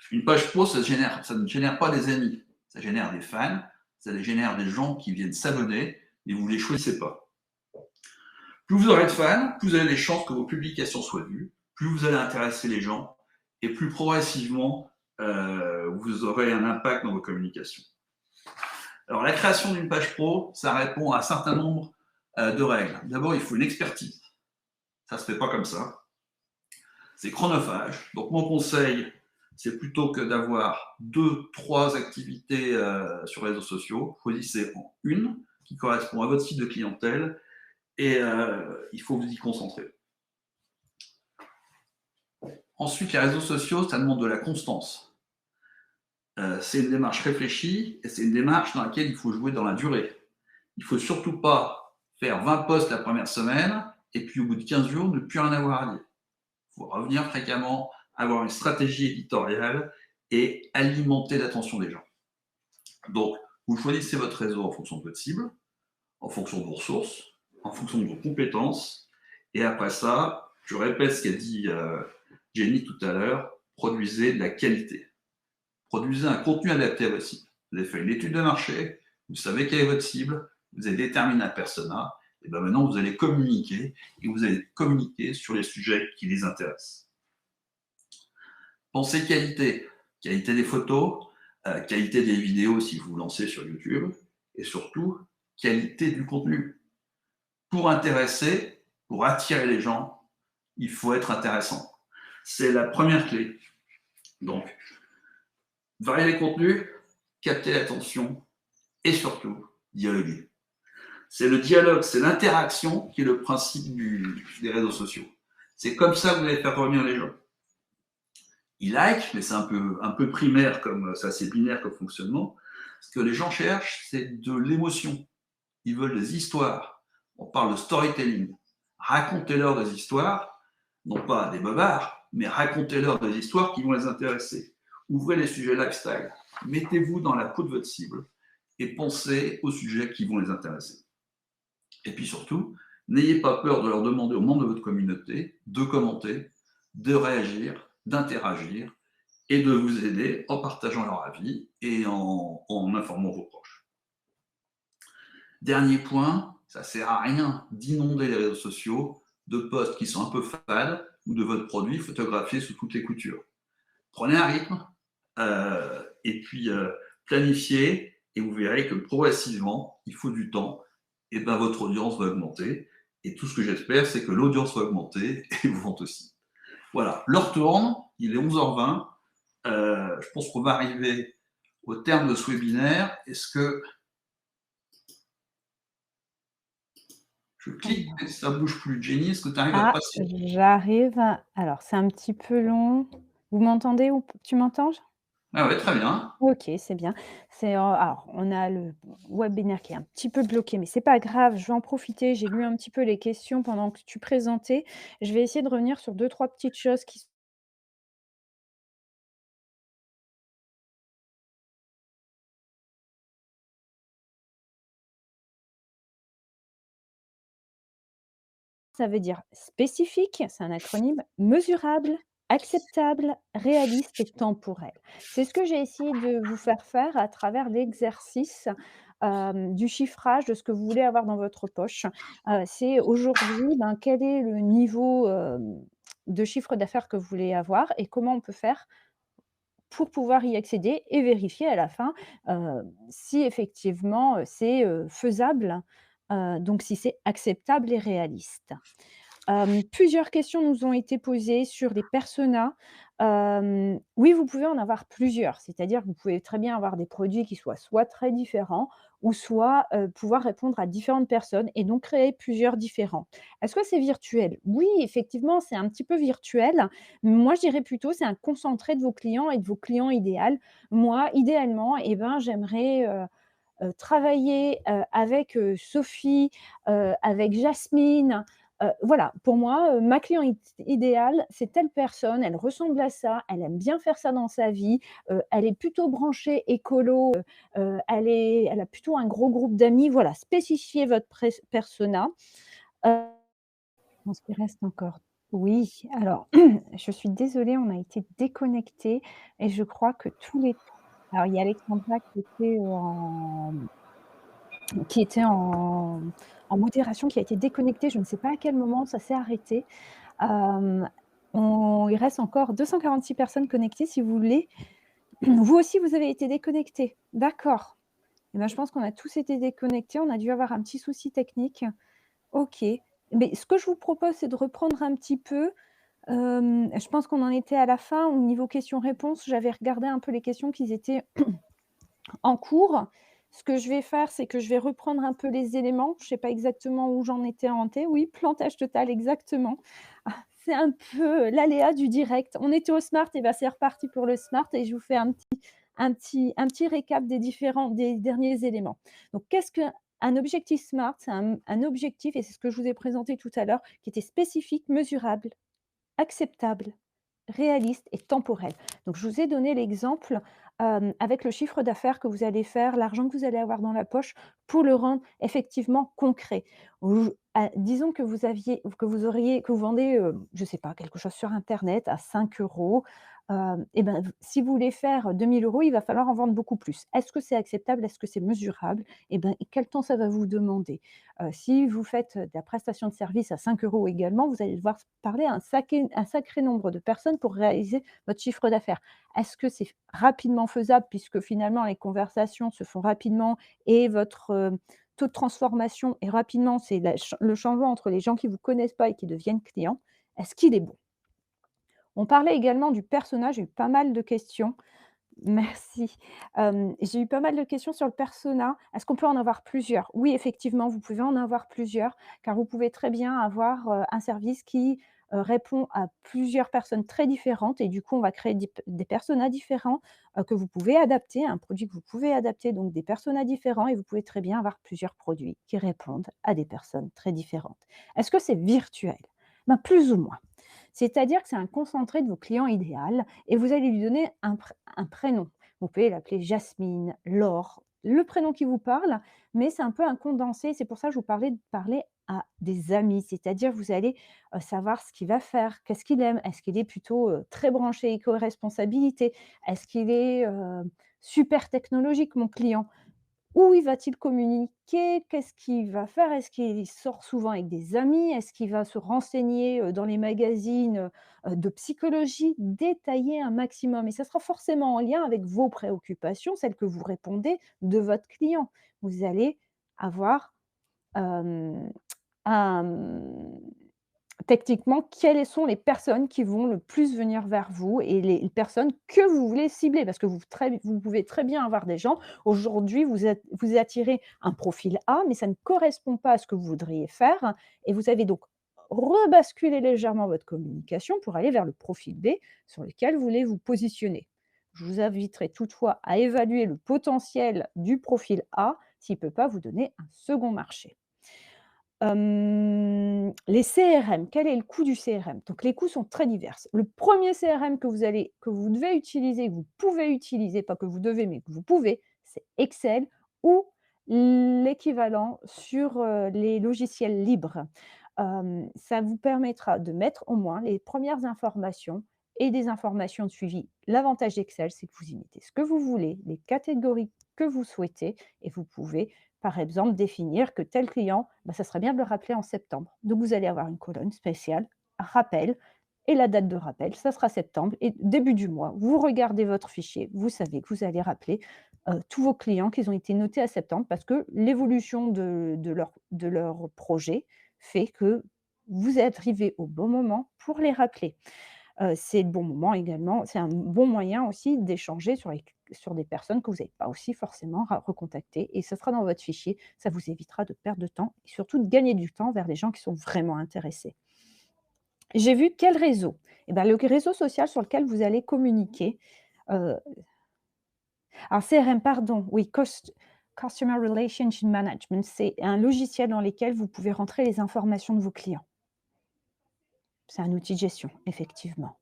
Speaker 2: Une page pro, ça ne génère pas des amis, ça génère des fans, ça génère des gens qui viennent s'abonner et vous ne les choisissez pas. Plus vous aurez de fans, plus vous avez des chances que vos publications soient vues, plus vous allez intéresser les gens et plus progressivement vous aurez un impact dans vos communications. Alors la création d'une page pro, ça répond à un certain nombre de règles. D'abord, il faut une expertise. Ça ne se fait pas comme ça. C'est chronophage. Donc mon conseil, c'est plutôt que d'avoir 2-3 activités sur les réseaux sociaux, choisissez en une qui correspond à votre site de clientèle et il faut vous y concentrer. Ensuite, les réseaux sociaux, ça demande de la constance. C'est une démarche réfléchie et c'est une démarche dans laquelle il faut jouer dans la durée. Il ne faut surtout pas faire 20 posts la première semaine et puis au bout de 15 jours, ne plus rien avoir à dire. Il faut revenir fréquemment, avoir une stratégie éditoriale et alimenter l'attention des gens. Donc, vous choisissez votre réseau en fonction de votre cible, en fonction de vos ressources, en fonction de vos compétences. Et après ça, je répète ce qu'a dit Jenny tout à l'heure, produisez de la qualité. Produisez un contenu adapté à votre cible. Vous avez fait une étude de marché, vous savez quelle est votre cible, vous avez déterminé un persona, et bien maintenant vous allez communiquer, et vous allez communiquer sur les sujets qui les intéressent. Pensez qualité. Qualité des photos, qualité des vidéos si vous vous lancez sur YouTube, et surtout, qualité du contenu. Pour intéresser, pour attirer les gens, il faut être intéressant. C'est la première clé. Donc, varier les contenus, capter l'attention et surtout, dialoguer. C'est le dialogue, c'est l'interaction qui est le principe des réseaux sociaux. C'est comme ça que vous allez faire revenir les gens. Ils like, mais c'est un peu primaire, c'est assez binaire comme fonctionnement. Ce que les gens cherchent, c'est de l'émotion. Ils veulent des histoires. On parle de storytelling. Racontez-leur des histoires, non pas des bobards, mais racontez-leur des histoires qui vont les intéresser. Ouvrez les sujets lifestyle. Mettez-vous dans la peau de votre cible et pensez aux sujets qui vont les intéresser. Et puis surtout, n'ayez pas peur de leur demander aux membres de votre communauté de commenter, de réagir, d'interagir et de vous aider en partageant leur avis et en informant vos proches. Dernier point, ça sert à rien d'inonder les réseaux sociaux de posts qui sont un peu fades ou de votre produit photographié sous toutes les coutures. Prenez un rythme et puis planifiez et vous verrez que progressivement, il faut du temps, et ben votre audience va augmenter. Et tout ce que j'espère, c'est que l'audience va augmenter et vos ventes aussi. Voilà, l'heure tourne, il est 11h20. Je pense qu'on va arriver au terme de ce webinaire. Est-ce que je clique et ça ne bouge plus? Jenny, est-ce que tu arrives à
Speaker 1: Ah,
Speaker 2: passer?
Speaker 1: j'arrive. Alors, c'est un petit peu long. Vous m'entendez ou tu m'entends?
Speaker 2: Ah ouais, très bien.
Speaker 1: OK, c'est bien. Alors, on a le webinaire qui est un petit peu bloqué, mais c'est pas grave, je vais en profiter. J'ai lu un petit peu les questions pendant que tu présentais. Je vais essayer de revenir sur deux, trois petites choses qui ça veut dire spécifique, c'est un acronyme, mesurable, acceptable, réaliste et temporel. C'est ce que j'ai essayé de vous faire faire à travers l'exercice, du chiffrage de ce que vous voulez avoir dans votre poche. C'est aujourd'hui, ben, quel est le niveau, de chiffre d'affaires que vous voulez avoir et comment on peut faire pour pouvoir y accéder et vérifier à la fin, si effectivement, c'est, faisable, donc si c'est acceptable et réaliste. Plusieurs questions nous ont été posées sur les personas. Oui, vous pouvez en avoir plusieurs, c'est-à-dire que vous pouvez très bien avoir des produits qui soient soit très différents ou soit, pouvoir répondre à différentes personnes et donc créer plusieurs différents. Est-ce que c'est virtuel? Oui, effectivement, c'est un petit peu virtuel. Moi, je dirais plutôt c'est un concentré de vos clients et de vos clients idéal. Moi, idéalement et ben, j'aimerais, travailler, avec, Sophie, avec Jasmine, voilà, pour moi, ma cliente idéale, c'est telle personne, elle ressemble à ça, elle aime bien faire ça dans sa vie, elle est plutôt branchée écolo, elle a plutôt un gros groupe d'amis. Voilà, spécifiez votre persona. Heu, je pense qu'il reste encore oui, alors je suis désolée, on a été déconnectés et je crois que tous les alors il y a Alexandra qui était en modération, qui a été déconnecté, je ne sais pas à quel moment ça s'est arrêté. Hem, il reste encore 246 personnes connectées si vous voulez. Vous aussi, vous avez été déconnectés? D'accord. Et ben, je pense qu'on a tous été déconnectés, on a dû avoir un petit souci technique. OK. Mais ce que je vous propose, c'est de reprendre un petit peu. Je pense qu'on en était à la fin au niveau questions-réponses. J'avais regardé un peu les questions qui étaient en cours. Ce que je vais faire, c'est que je vais reprendre un peu les éléments. Je ne sais pas exactement où j'en étais en T. Oui, plantage total, exactement. Ah, c'est un peu l'aléa du direct. On était au smart et bah, c'est reparti pour le smart et je vous fais un petit récap des derniers éléments. Donc qu'est-ce qu'un objectif smart? C'est un objectif et c'est ce que je vous ai présenté tout à l'heure, qui était spécifique, mesurable, acceptable, réaliste et temporel. Donc je vous ai donné l'exemple, avec le chiffre d'affaires que vous allez faire, l'argent que vous allez avoir dans la poche pour le rendre effectivement concret. Disons que vous vendez, je ne sais pas, quelque chose sur internet à 5 €, et ben, si vous voulez faire 2 000 €, il va falloir en vendre beaucoup plus. Est-ce que c'est acceptable? Est-ce que c'est mesurable? Et ben, quel temps ça va vous demander? Si vous faites de la prestation de service à 5 € également, vous allez devoir parler à un sacré nombre de personnes pour réaliser votre chiffre d'affaires. Est-ce que c'est rapidement faisable puisque finalement les conversations se font rapidement et votre, taux de transformation est rapidement, c'est le changement entre les gens qui ne vous connaissent pas et qui deviennent clients. Est-ce qu'il est bon? On parlait également du personnage, j'ai eu pas mal de questions. Merci. J'ai eu pas mal de questions sur le persona. Est-ce qu'on peut en avoir plusieurs? Oui, effectivement, vous pouvez en avoir plusieurs, car vous pouvez très bien avoir, un service qui, répond à plusieurs personnes très différentes et du coup, on va créer des personas différents, que vous pouvez adapter, un produit que vous pouvez adapter, donc des personas différents et vous pouvez très bien avoir plusieurs produits qui répondent à des personnes très différentes. Est-ce que c'est virtuel? Ben, plus ou moins. C'est-à-dire que c'est un concentré de vos clients idéal et vous allez lui donner un prénom. Vous pouvez l'appeler Jasmine, Laure, le prénom qui vous parle, mais c'est un peu un condensé. C'est pour ça que je vous parlais de parler à des amis, c'est-à-dire vous allez, savoir ce qu'il va faire, qu'est-ce qu'il aime. Est-ce qu'il est plutôt, très branché éco-responsabilité? Est-ce qu'il est, super technologique mon client? Où il va-t-il communiquer? Qu'est-ce qu'il va faire? Est-ce qu'il sort souvent avec des amis? Est-ce qu'il va se renseigner, dans les magazines, de psychologie? Détailler un maximum et ça sera forcément en lien avec vos préoccupations, celles que vous répondez de votre client. Vous allez avoir, hem, un, techniquement, quelles sont les personnes qui vont le plus venir vers vous et les personnes que vous voulez cibler? Parce que vous pouvez très bien avoir des gens, aujourd'hui vous attirez un profil A, mais ça ne correspond pas à ce que vous voudriez faire et vous avez donc rebasculé légèrement votre communication pour aller vers le profil B sur lequel vous voulez vous positionner. Je vous inviterai toutefois à évaluer le potentiel du profil A s'il ne peut pas vous donner un second marché. Les CRM, quel est le coût du CRM? Donc les coûts sont très divers. Le premier CRM que vous devez utiliser, que vous pouvez utiliser, pas que vous devez, mais que vous pouvez, c'est Excel ou l'équivalent sur, les logiciels libres. Ça vous permettra de mettre au moins les premières informations et des informations de suivi. L'avantage d'Excel, c'est que vous y mettez ce que vous voulez, les catégories que vous souhaitez et vous pouvez par exemple, définir que tel client, bah, ça serait bien de le rappeler en septembre. Donc, vous allez avoir une colonne spéciale, rappel, et la date de rappel, ça sera septembre. Et début du mois, vous regardez votre fichier, vous savez que vous allez rappeler tous vos clients qui ont été notés à septembre parce que l'évolution de leur projet fait que vous êtes arrivé au bon moment pour les rappeler. C'est le bon moment également, c'est un bon moyen aussi d'échanger sur des personnes que vous n'avez pas aussi forcément recontactées et ce sera dans votre fichier. Ça vous évitera de perdre de temps et surtout de gagner du temps vers les gens qui sont vraiment intéressés. J'ai vu quel réseau? Et ben, le réseau social sur lequel vous allez communiquer, heu, alors CRM, pardon, oui, Customer Relationship Management, c'est un logiciel dans lequel vous pouvez rentrer les informations de vos clients. C'est un outil de gestion, effectivement.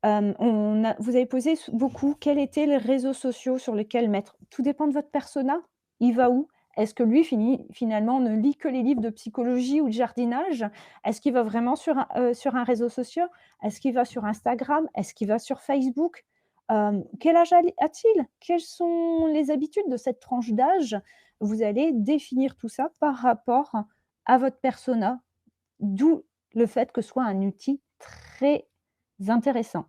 Speaker 1: Vous avez posé beaucoup, quels étaient les réseaux sociaux sur lesquels mettre? Tout dépend de votre persona. Il va où? Est-ce que lui finalement ne lit que les livres de psychologie ou de jardinage? Est-ce qu'il va vraiment sur un réseau social? Est-ce qu'il va sur Instagram? Est-ce qu'il va sur Facebook? Quel âge a-t-il? Quelles sont les habitudes de cette tranche d'âge? Vous allez définir tout ça par rapport à votre persona, d'où le fait que ce soit un outil très intéressant.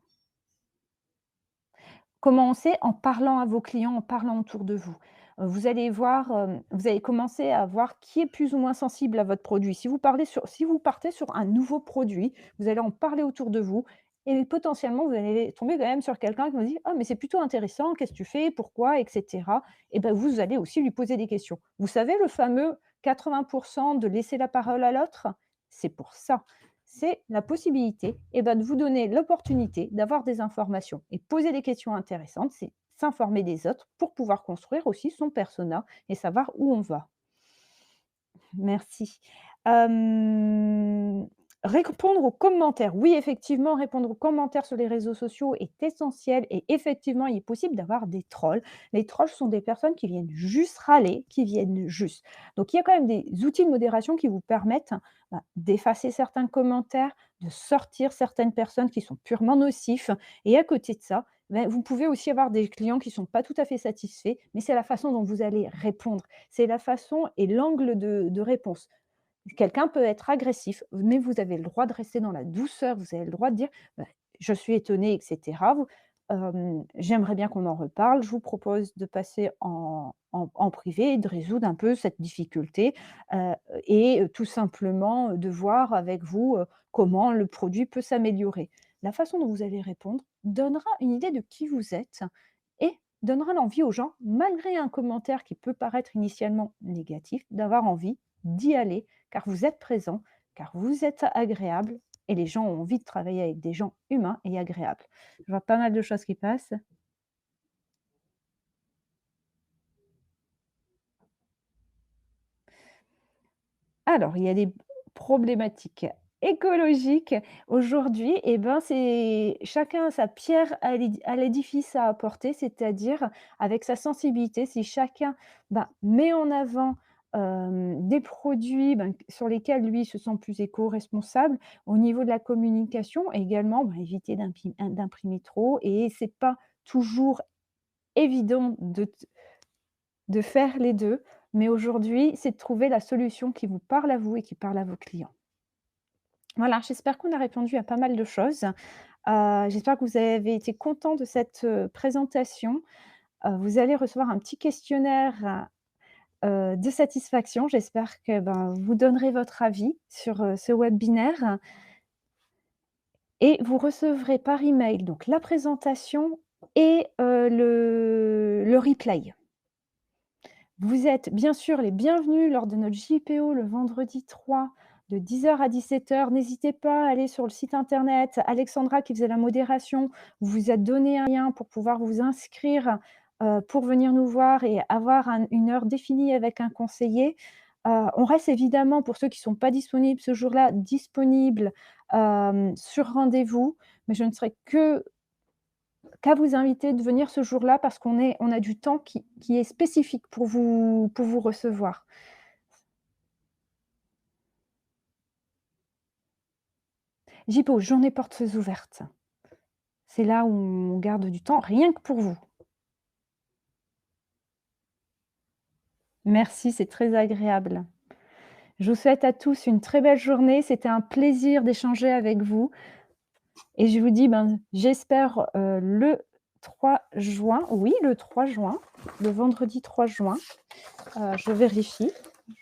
Speaker 1: Commencez en parlant à vos clients, en parlant autour de vous. Vous allez voir, vous allez commencer à voir qui est plus ou moins sensible à votre produit. Si vous partez sur un nouveau produit, vous allez en parler autour de vous et potentiellement, vous allez tomber quand même sur quelqu'un qui va dire: «Ah mais c'est plutôt intéressant, qu'est-ce que tu fais? Pourquoi?» et cetera et ben, vous allez aussi lui poser des questions. Vous savez le fameux 80 de laisser la parole à l'autre? C'est pour ça. C'est la possibilité, et ben, de vous donner l'opportunité d'avoir des informations et poser des questions intéressantes, c'est s'informer des autres pour pouvoir construire aussi son persona et savoir où on va. Merci. Hem, répondre aux commentaires. Oui, effectivement, répondre aux commentaires sur les réseaux sociaux est essentiel et effectivement, il est possible d'avoir des trolls. Les trolls sont des personnes qui viennent juste râler, qui viennent juste donc il y a quand même des outils de modération qui vous permettent, bah, d'effacer certains commentaires, de sortir certaines personnes qui sont purement nocifs et à côté de ça, beh, vous pouvez aussi avoir des clients qui ne sont pas tout à fait satisfaits, mais c'est la façon dont vous allez répondre. C'est la façon et l'angle de réponse. Quelqu'un peut être agressif, mais vous avez le droit de rester dans la douceur, vous avez le droit de dire: «Bah, je suis étonné et cetera, j'aimerais bien qu'on en reparle, je vous propose de passer en privé et de résoudre un peu cette difficulté, heu et tout simplement, de voir avec vous, comment le produit peut s'améliorer». La façon dont vous allez répondre donnera une idée de qui vous êtes et donnera l'envie aux gens, malgré un commentaire qui peut paraître initialement négatif, d'avoir envie d'y aller car vous êtes présent, car vous êtes agréable et les gens ont envie de travailler avec des gens humains et agréables. Je vois pas mal de choses qui passent. Alors, il y a des problématiques. écologique. Aujourd'hui, et ben, c'est chacun a sa pierre à l'édifice à apporter, c'est-à-dire avec sa sensibilité. Si chacun, bah, met en avant, des produits, ben, sur lesquels lui se sent plus éco-responsable. Au niveau de la communication également, bah, éviter d'imprimer trop, et c'est pas toujours évident de faire les 2, mais aujourd'hui, c'est de trouver la solution qui vous parle à vous et qui parle à vos clients. Voilà, j'espère qu'on a répondu à pas mal de choses. J'espère que vous avez été content de cette, présentation. Vous allez recevoir un petit questionnaire, de satisfaction. J'espère que, ben, vous donnerez votre avis sur, ce webinaire, et vous recevrez par email donc la présentation et le replay. Vous êtes bien sûr les bienvenus lors de notre JPO le vendredi 3 de 10 h à 17 h. N'hésitez pas à aller sur le site internet. Alexandra qui faisait la modération vous a donné un lien pour pouvoir vous inscrire, pour venir nous voir et avoir une heure définie avec un conseiller. On reste évidemment, pour ceux qui ne sont pas disponibles ce jour-là, disponibles, sur rendez-vous, mais je ne serai qu'à vous inviter de venir ce jour-là parce on a du temps qui est spécifique pour vous recevoir. JPO, journée portes ouvertes. C'est là où on garde du temps rien que pour vous. Merci, c'est très agréable. Je vous souhaite à tous une très belle journée. C'était un plaisir d'échanger avec vous, et je vous dis, ben, j'espère, le 3 juin, oui, le 3 juin, le vendredi 3 juin. Je vérifie,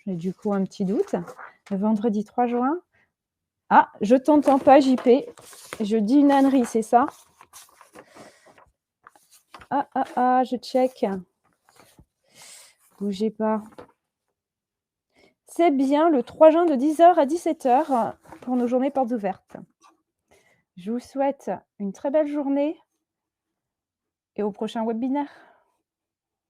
Speaker 1: j'ai du coup un petit doute. Le vendredi 3 juin. Ah, je t'entends pas JP. Je dis une ânerie, c'est ça? Je check. Bougez pas. C'est bien le 3 juin de 10 h à 17 h pour nos journées portes ouvertes. Je vous souhaite une très belle journée et au prochain webinaire.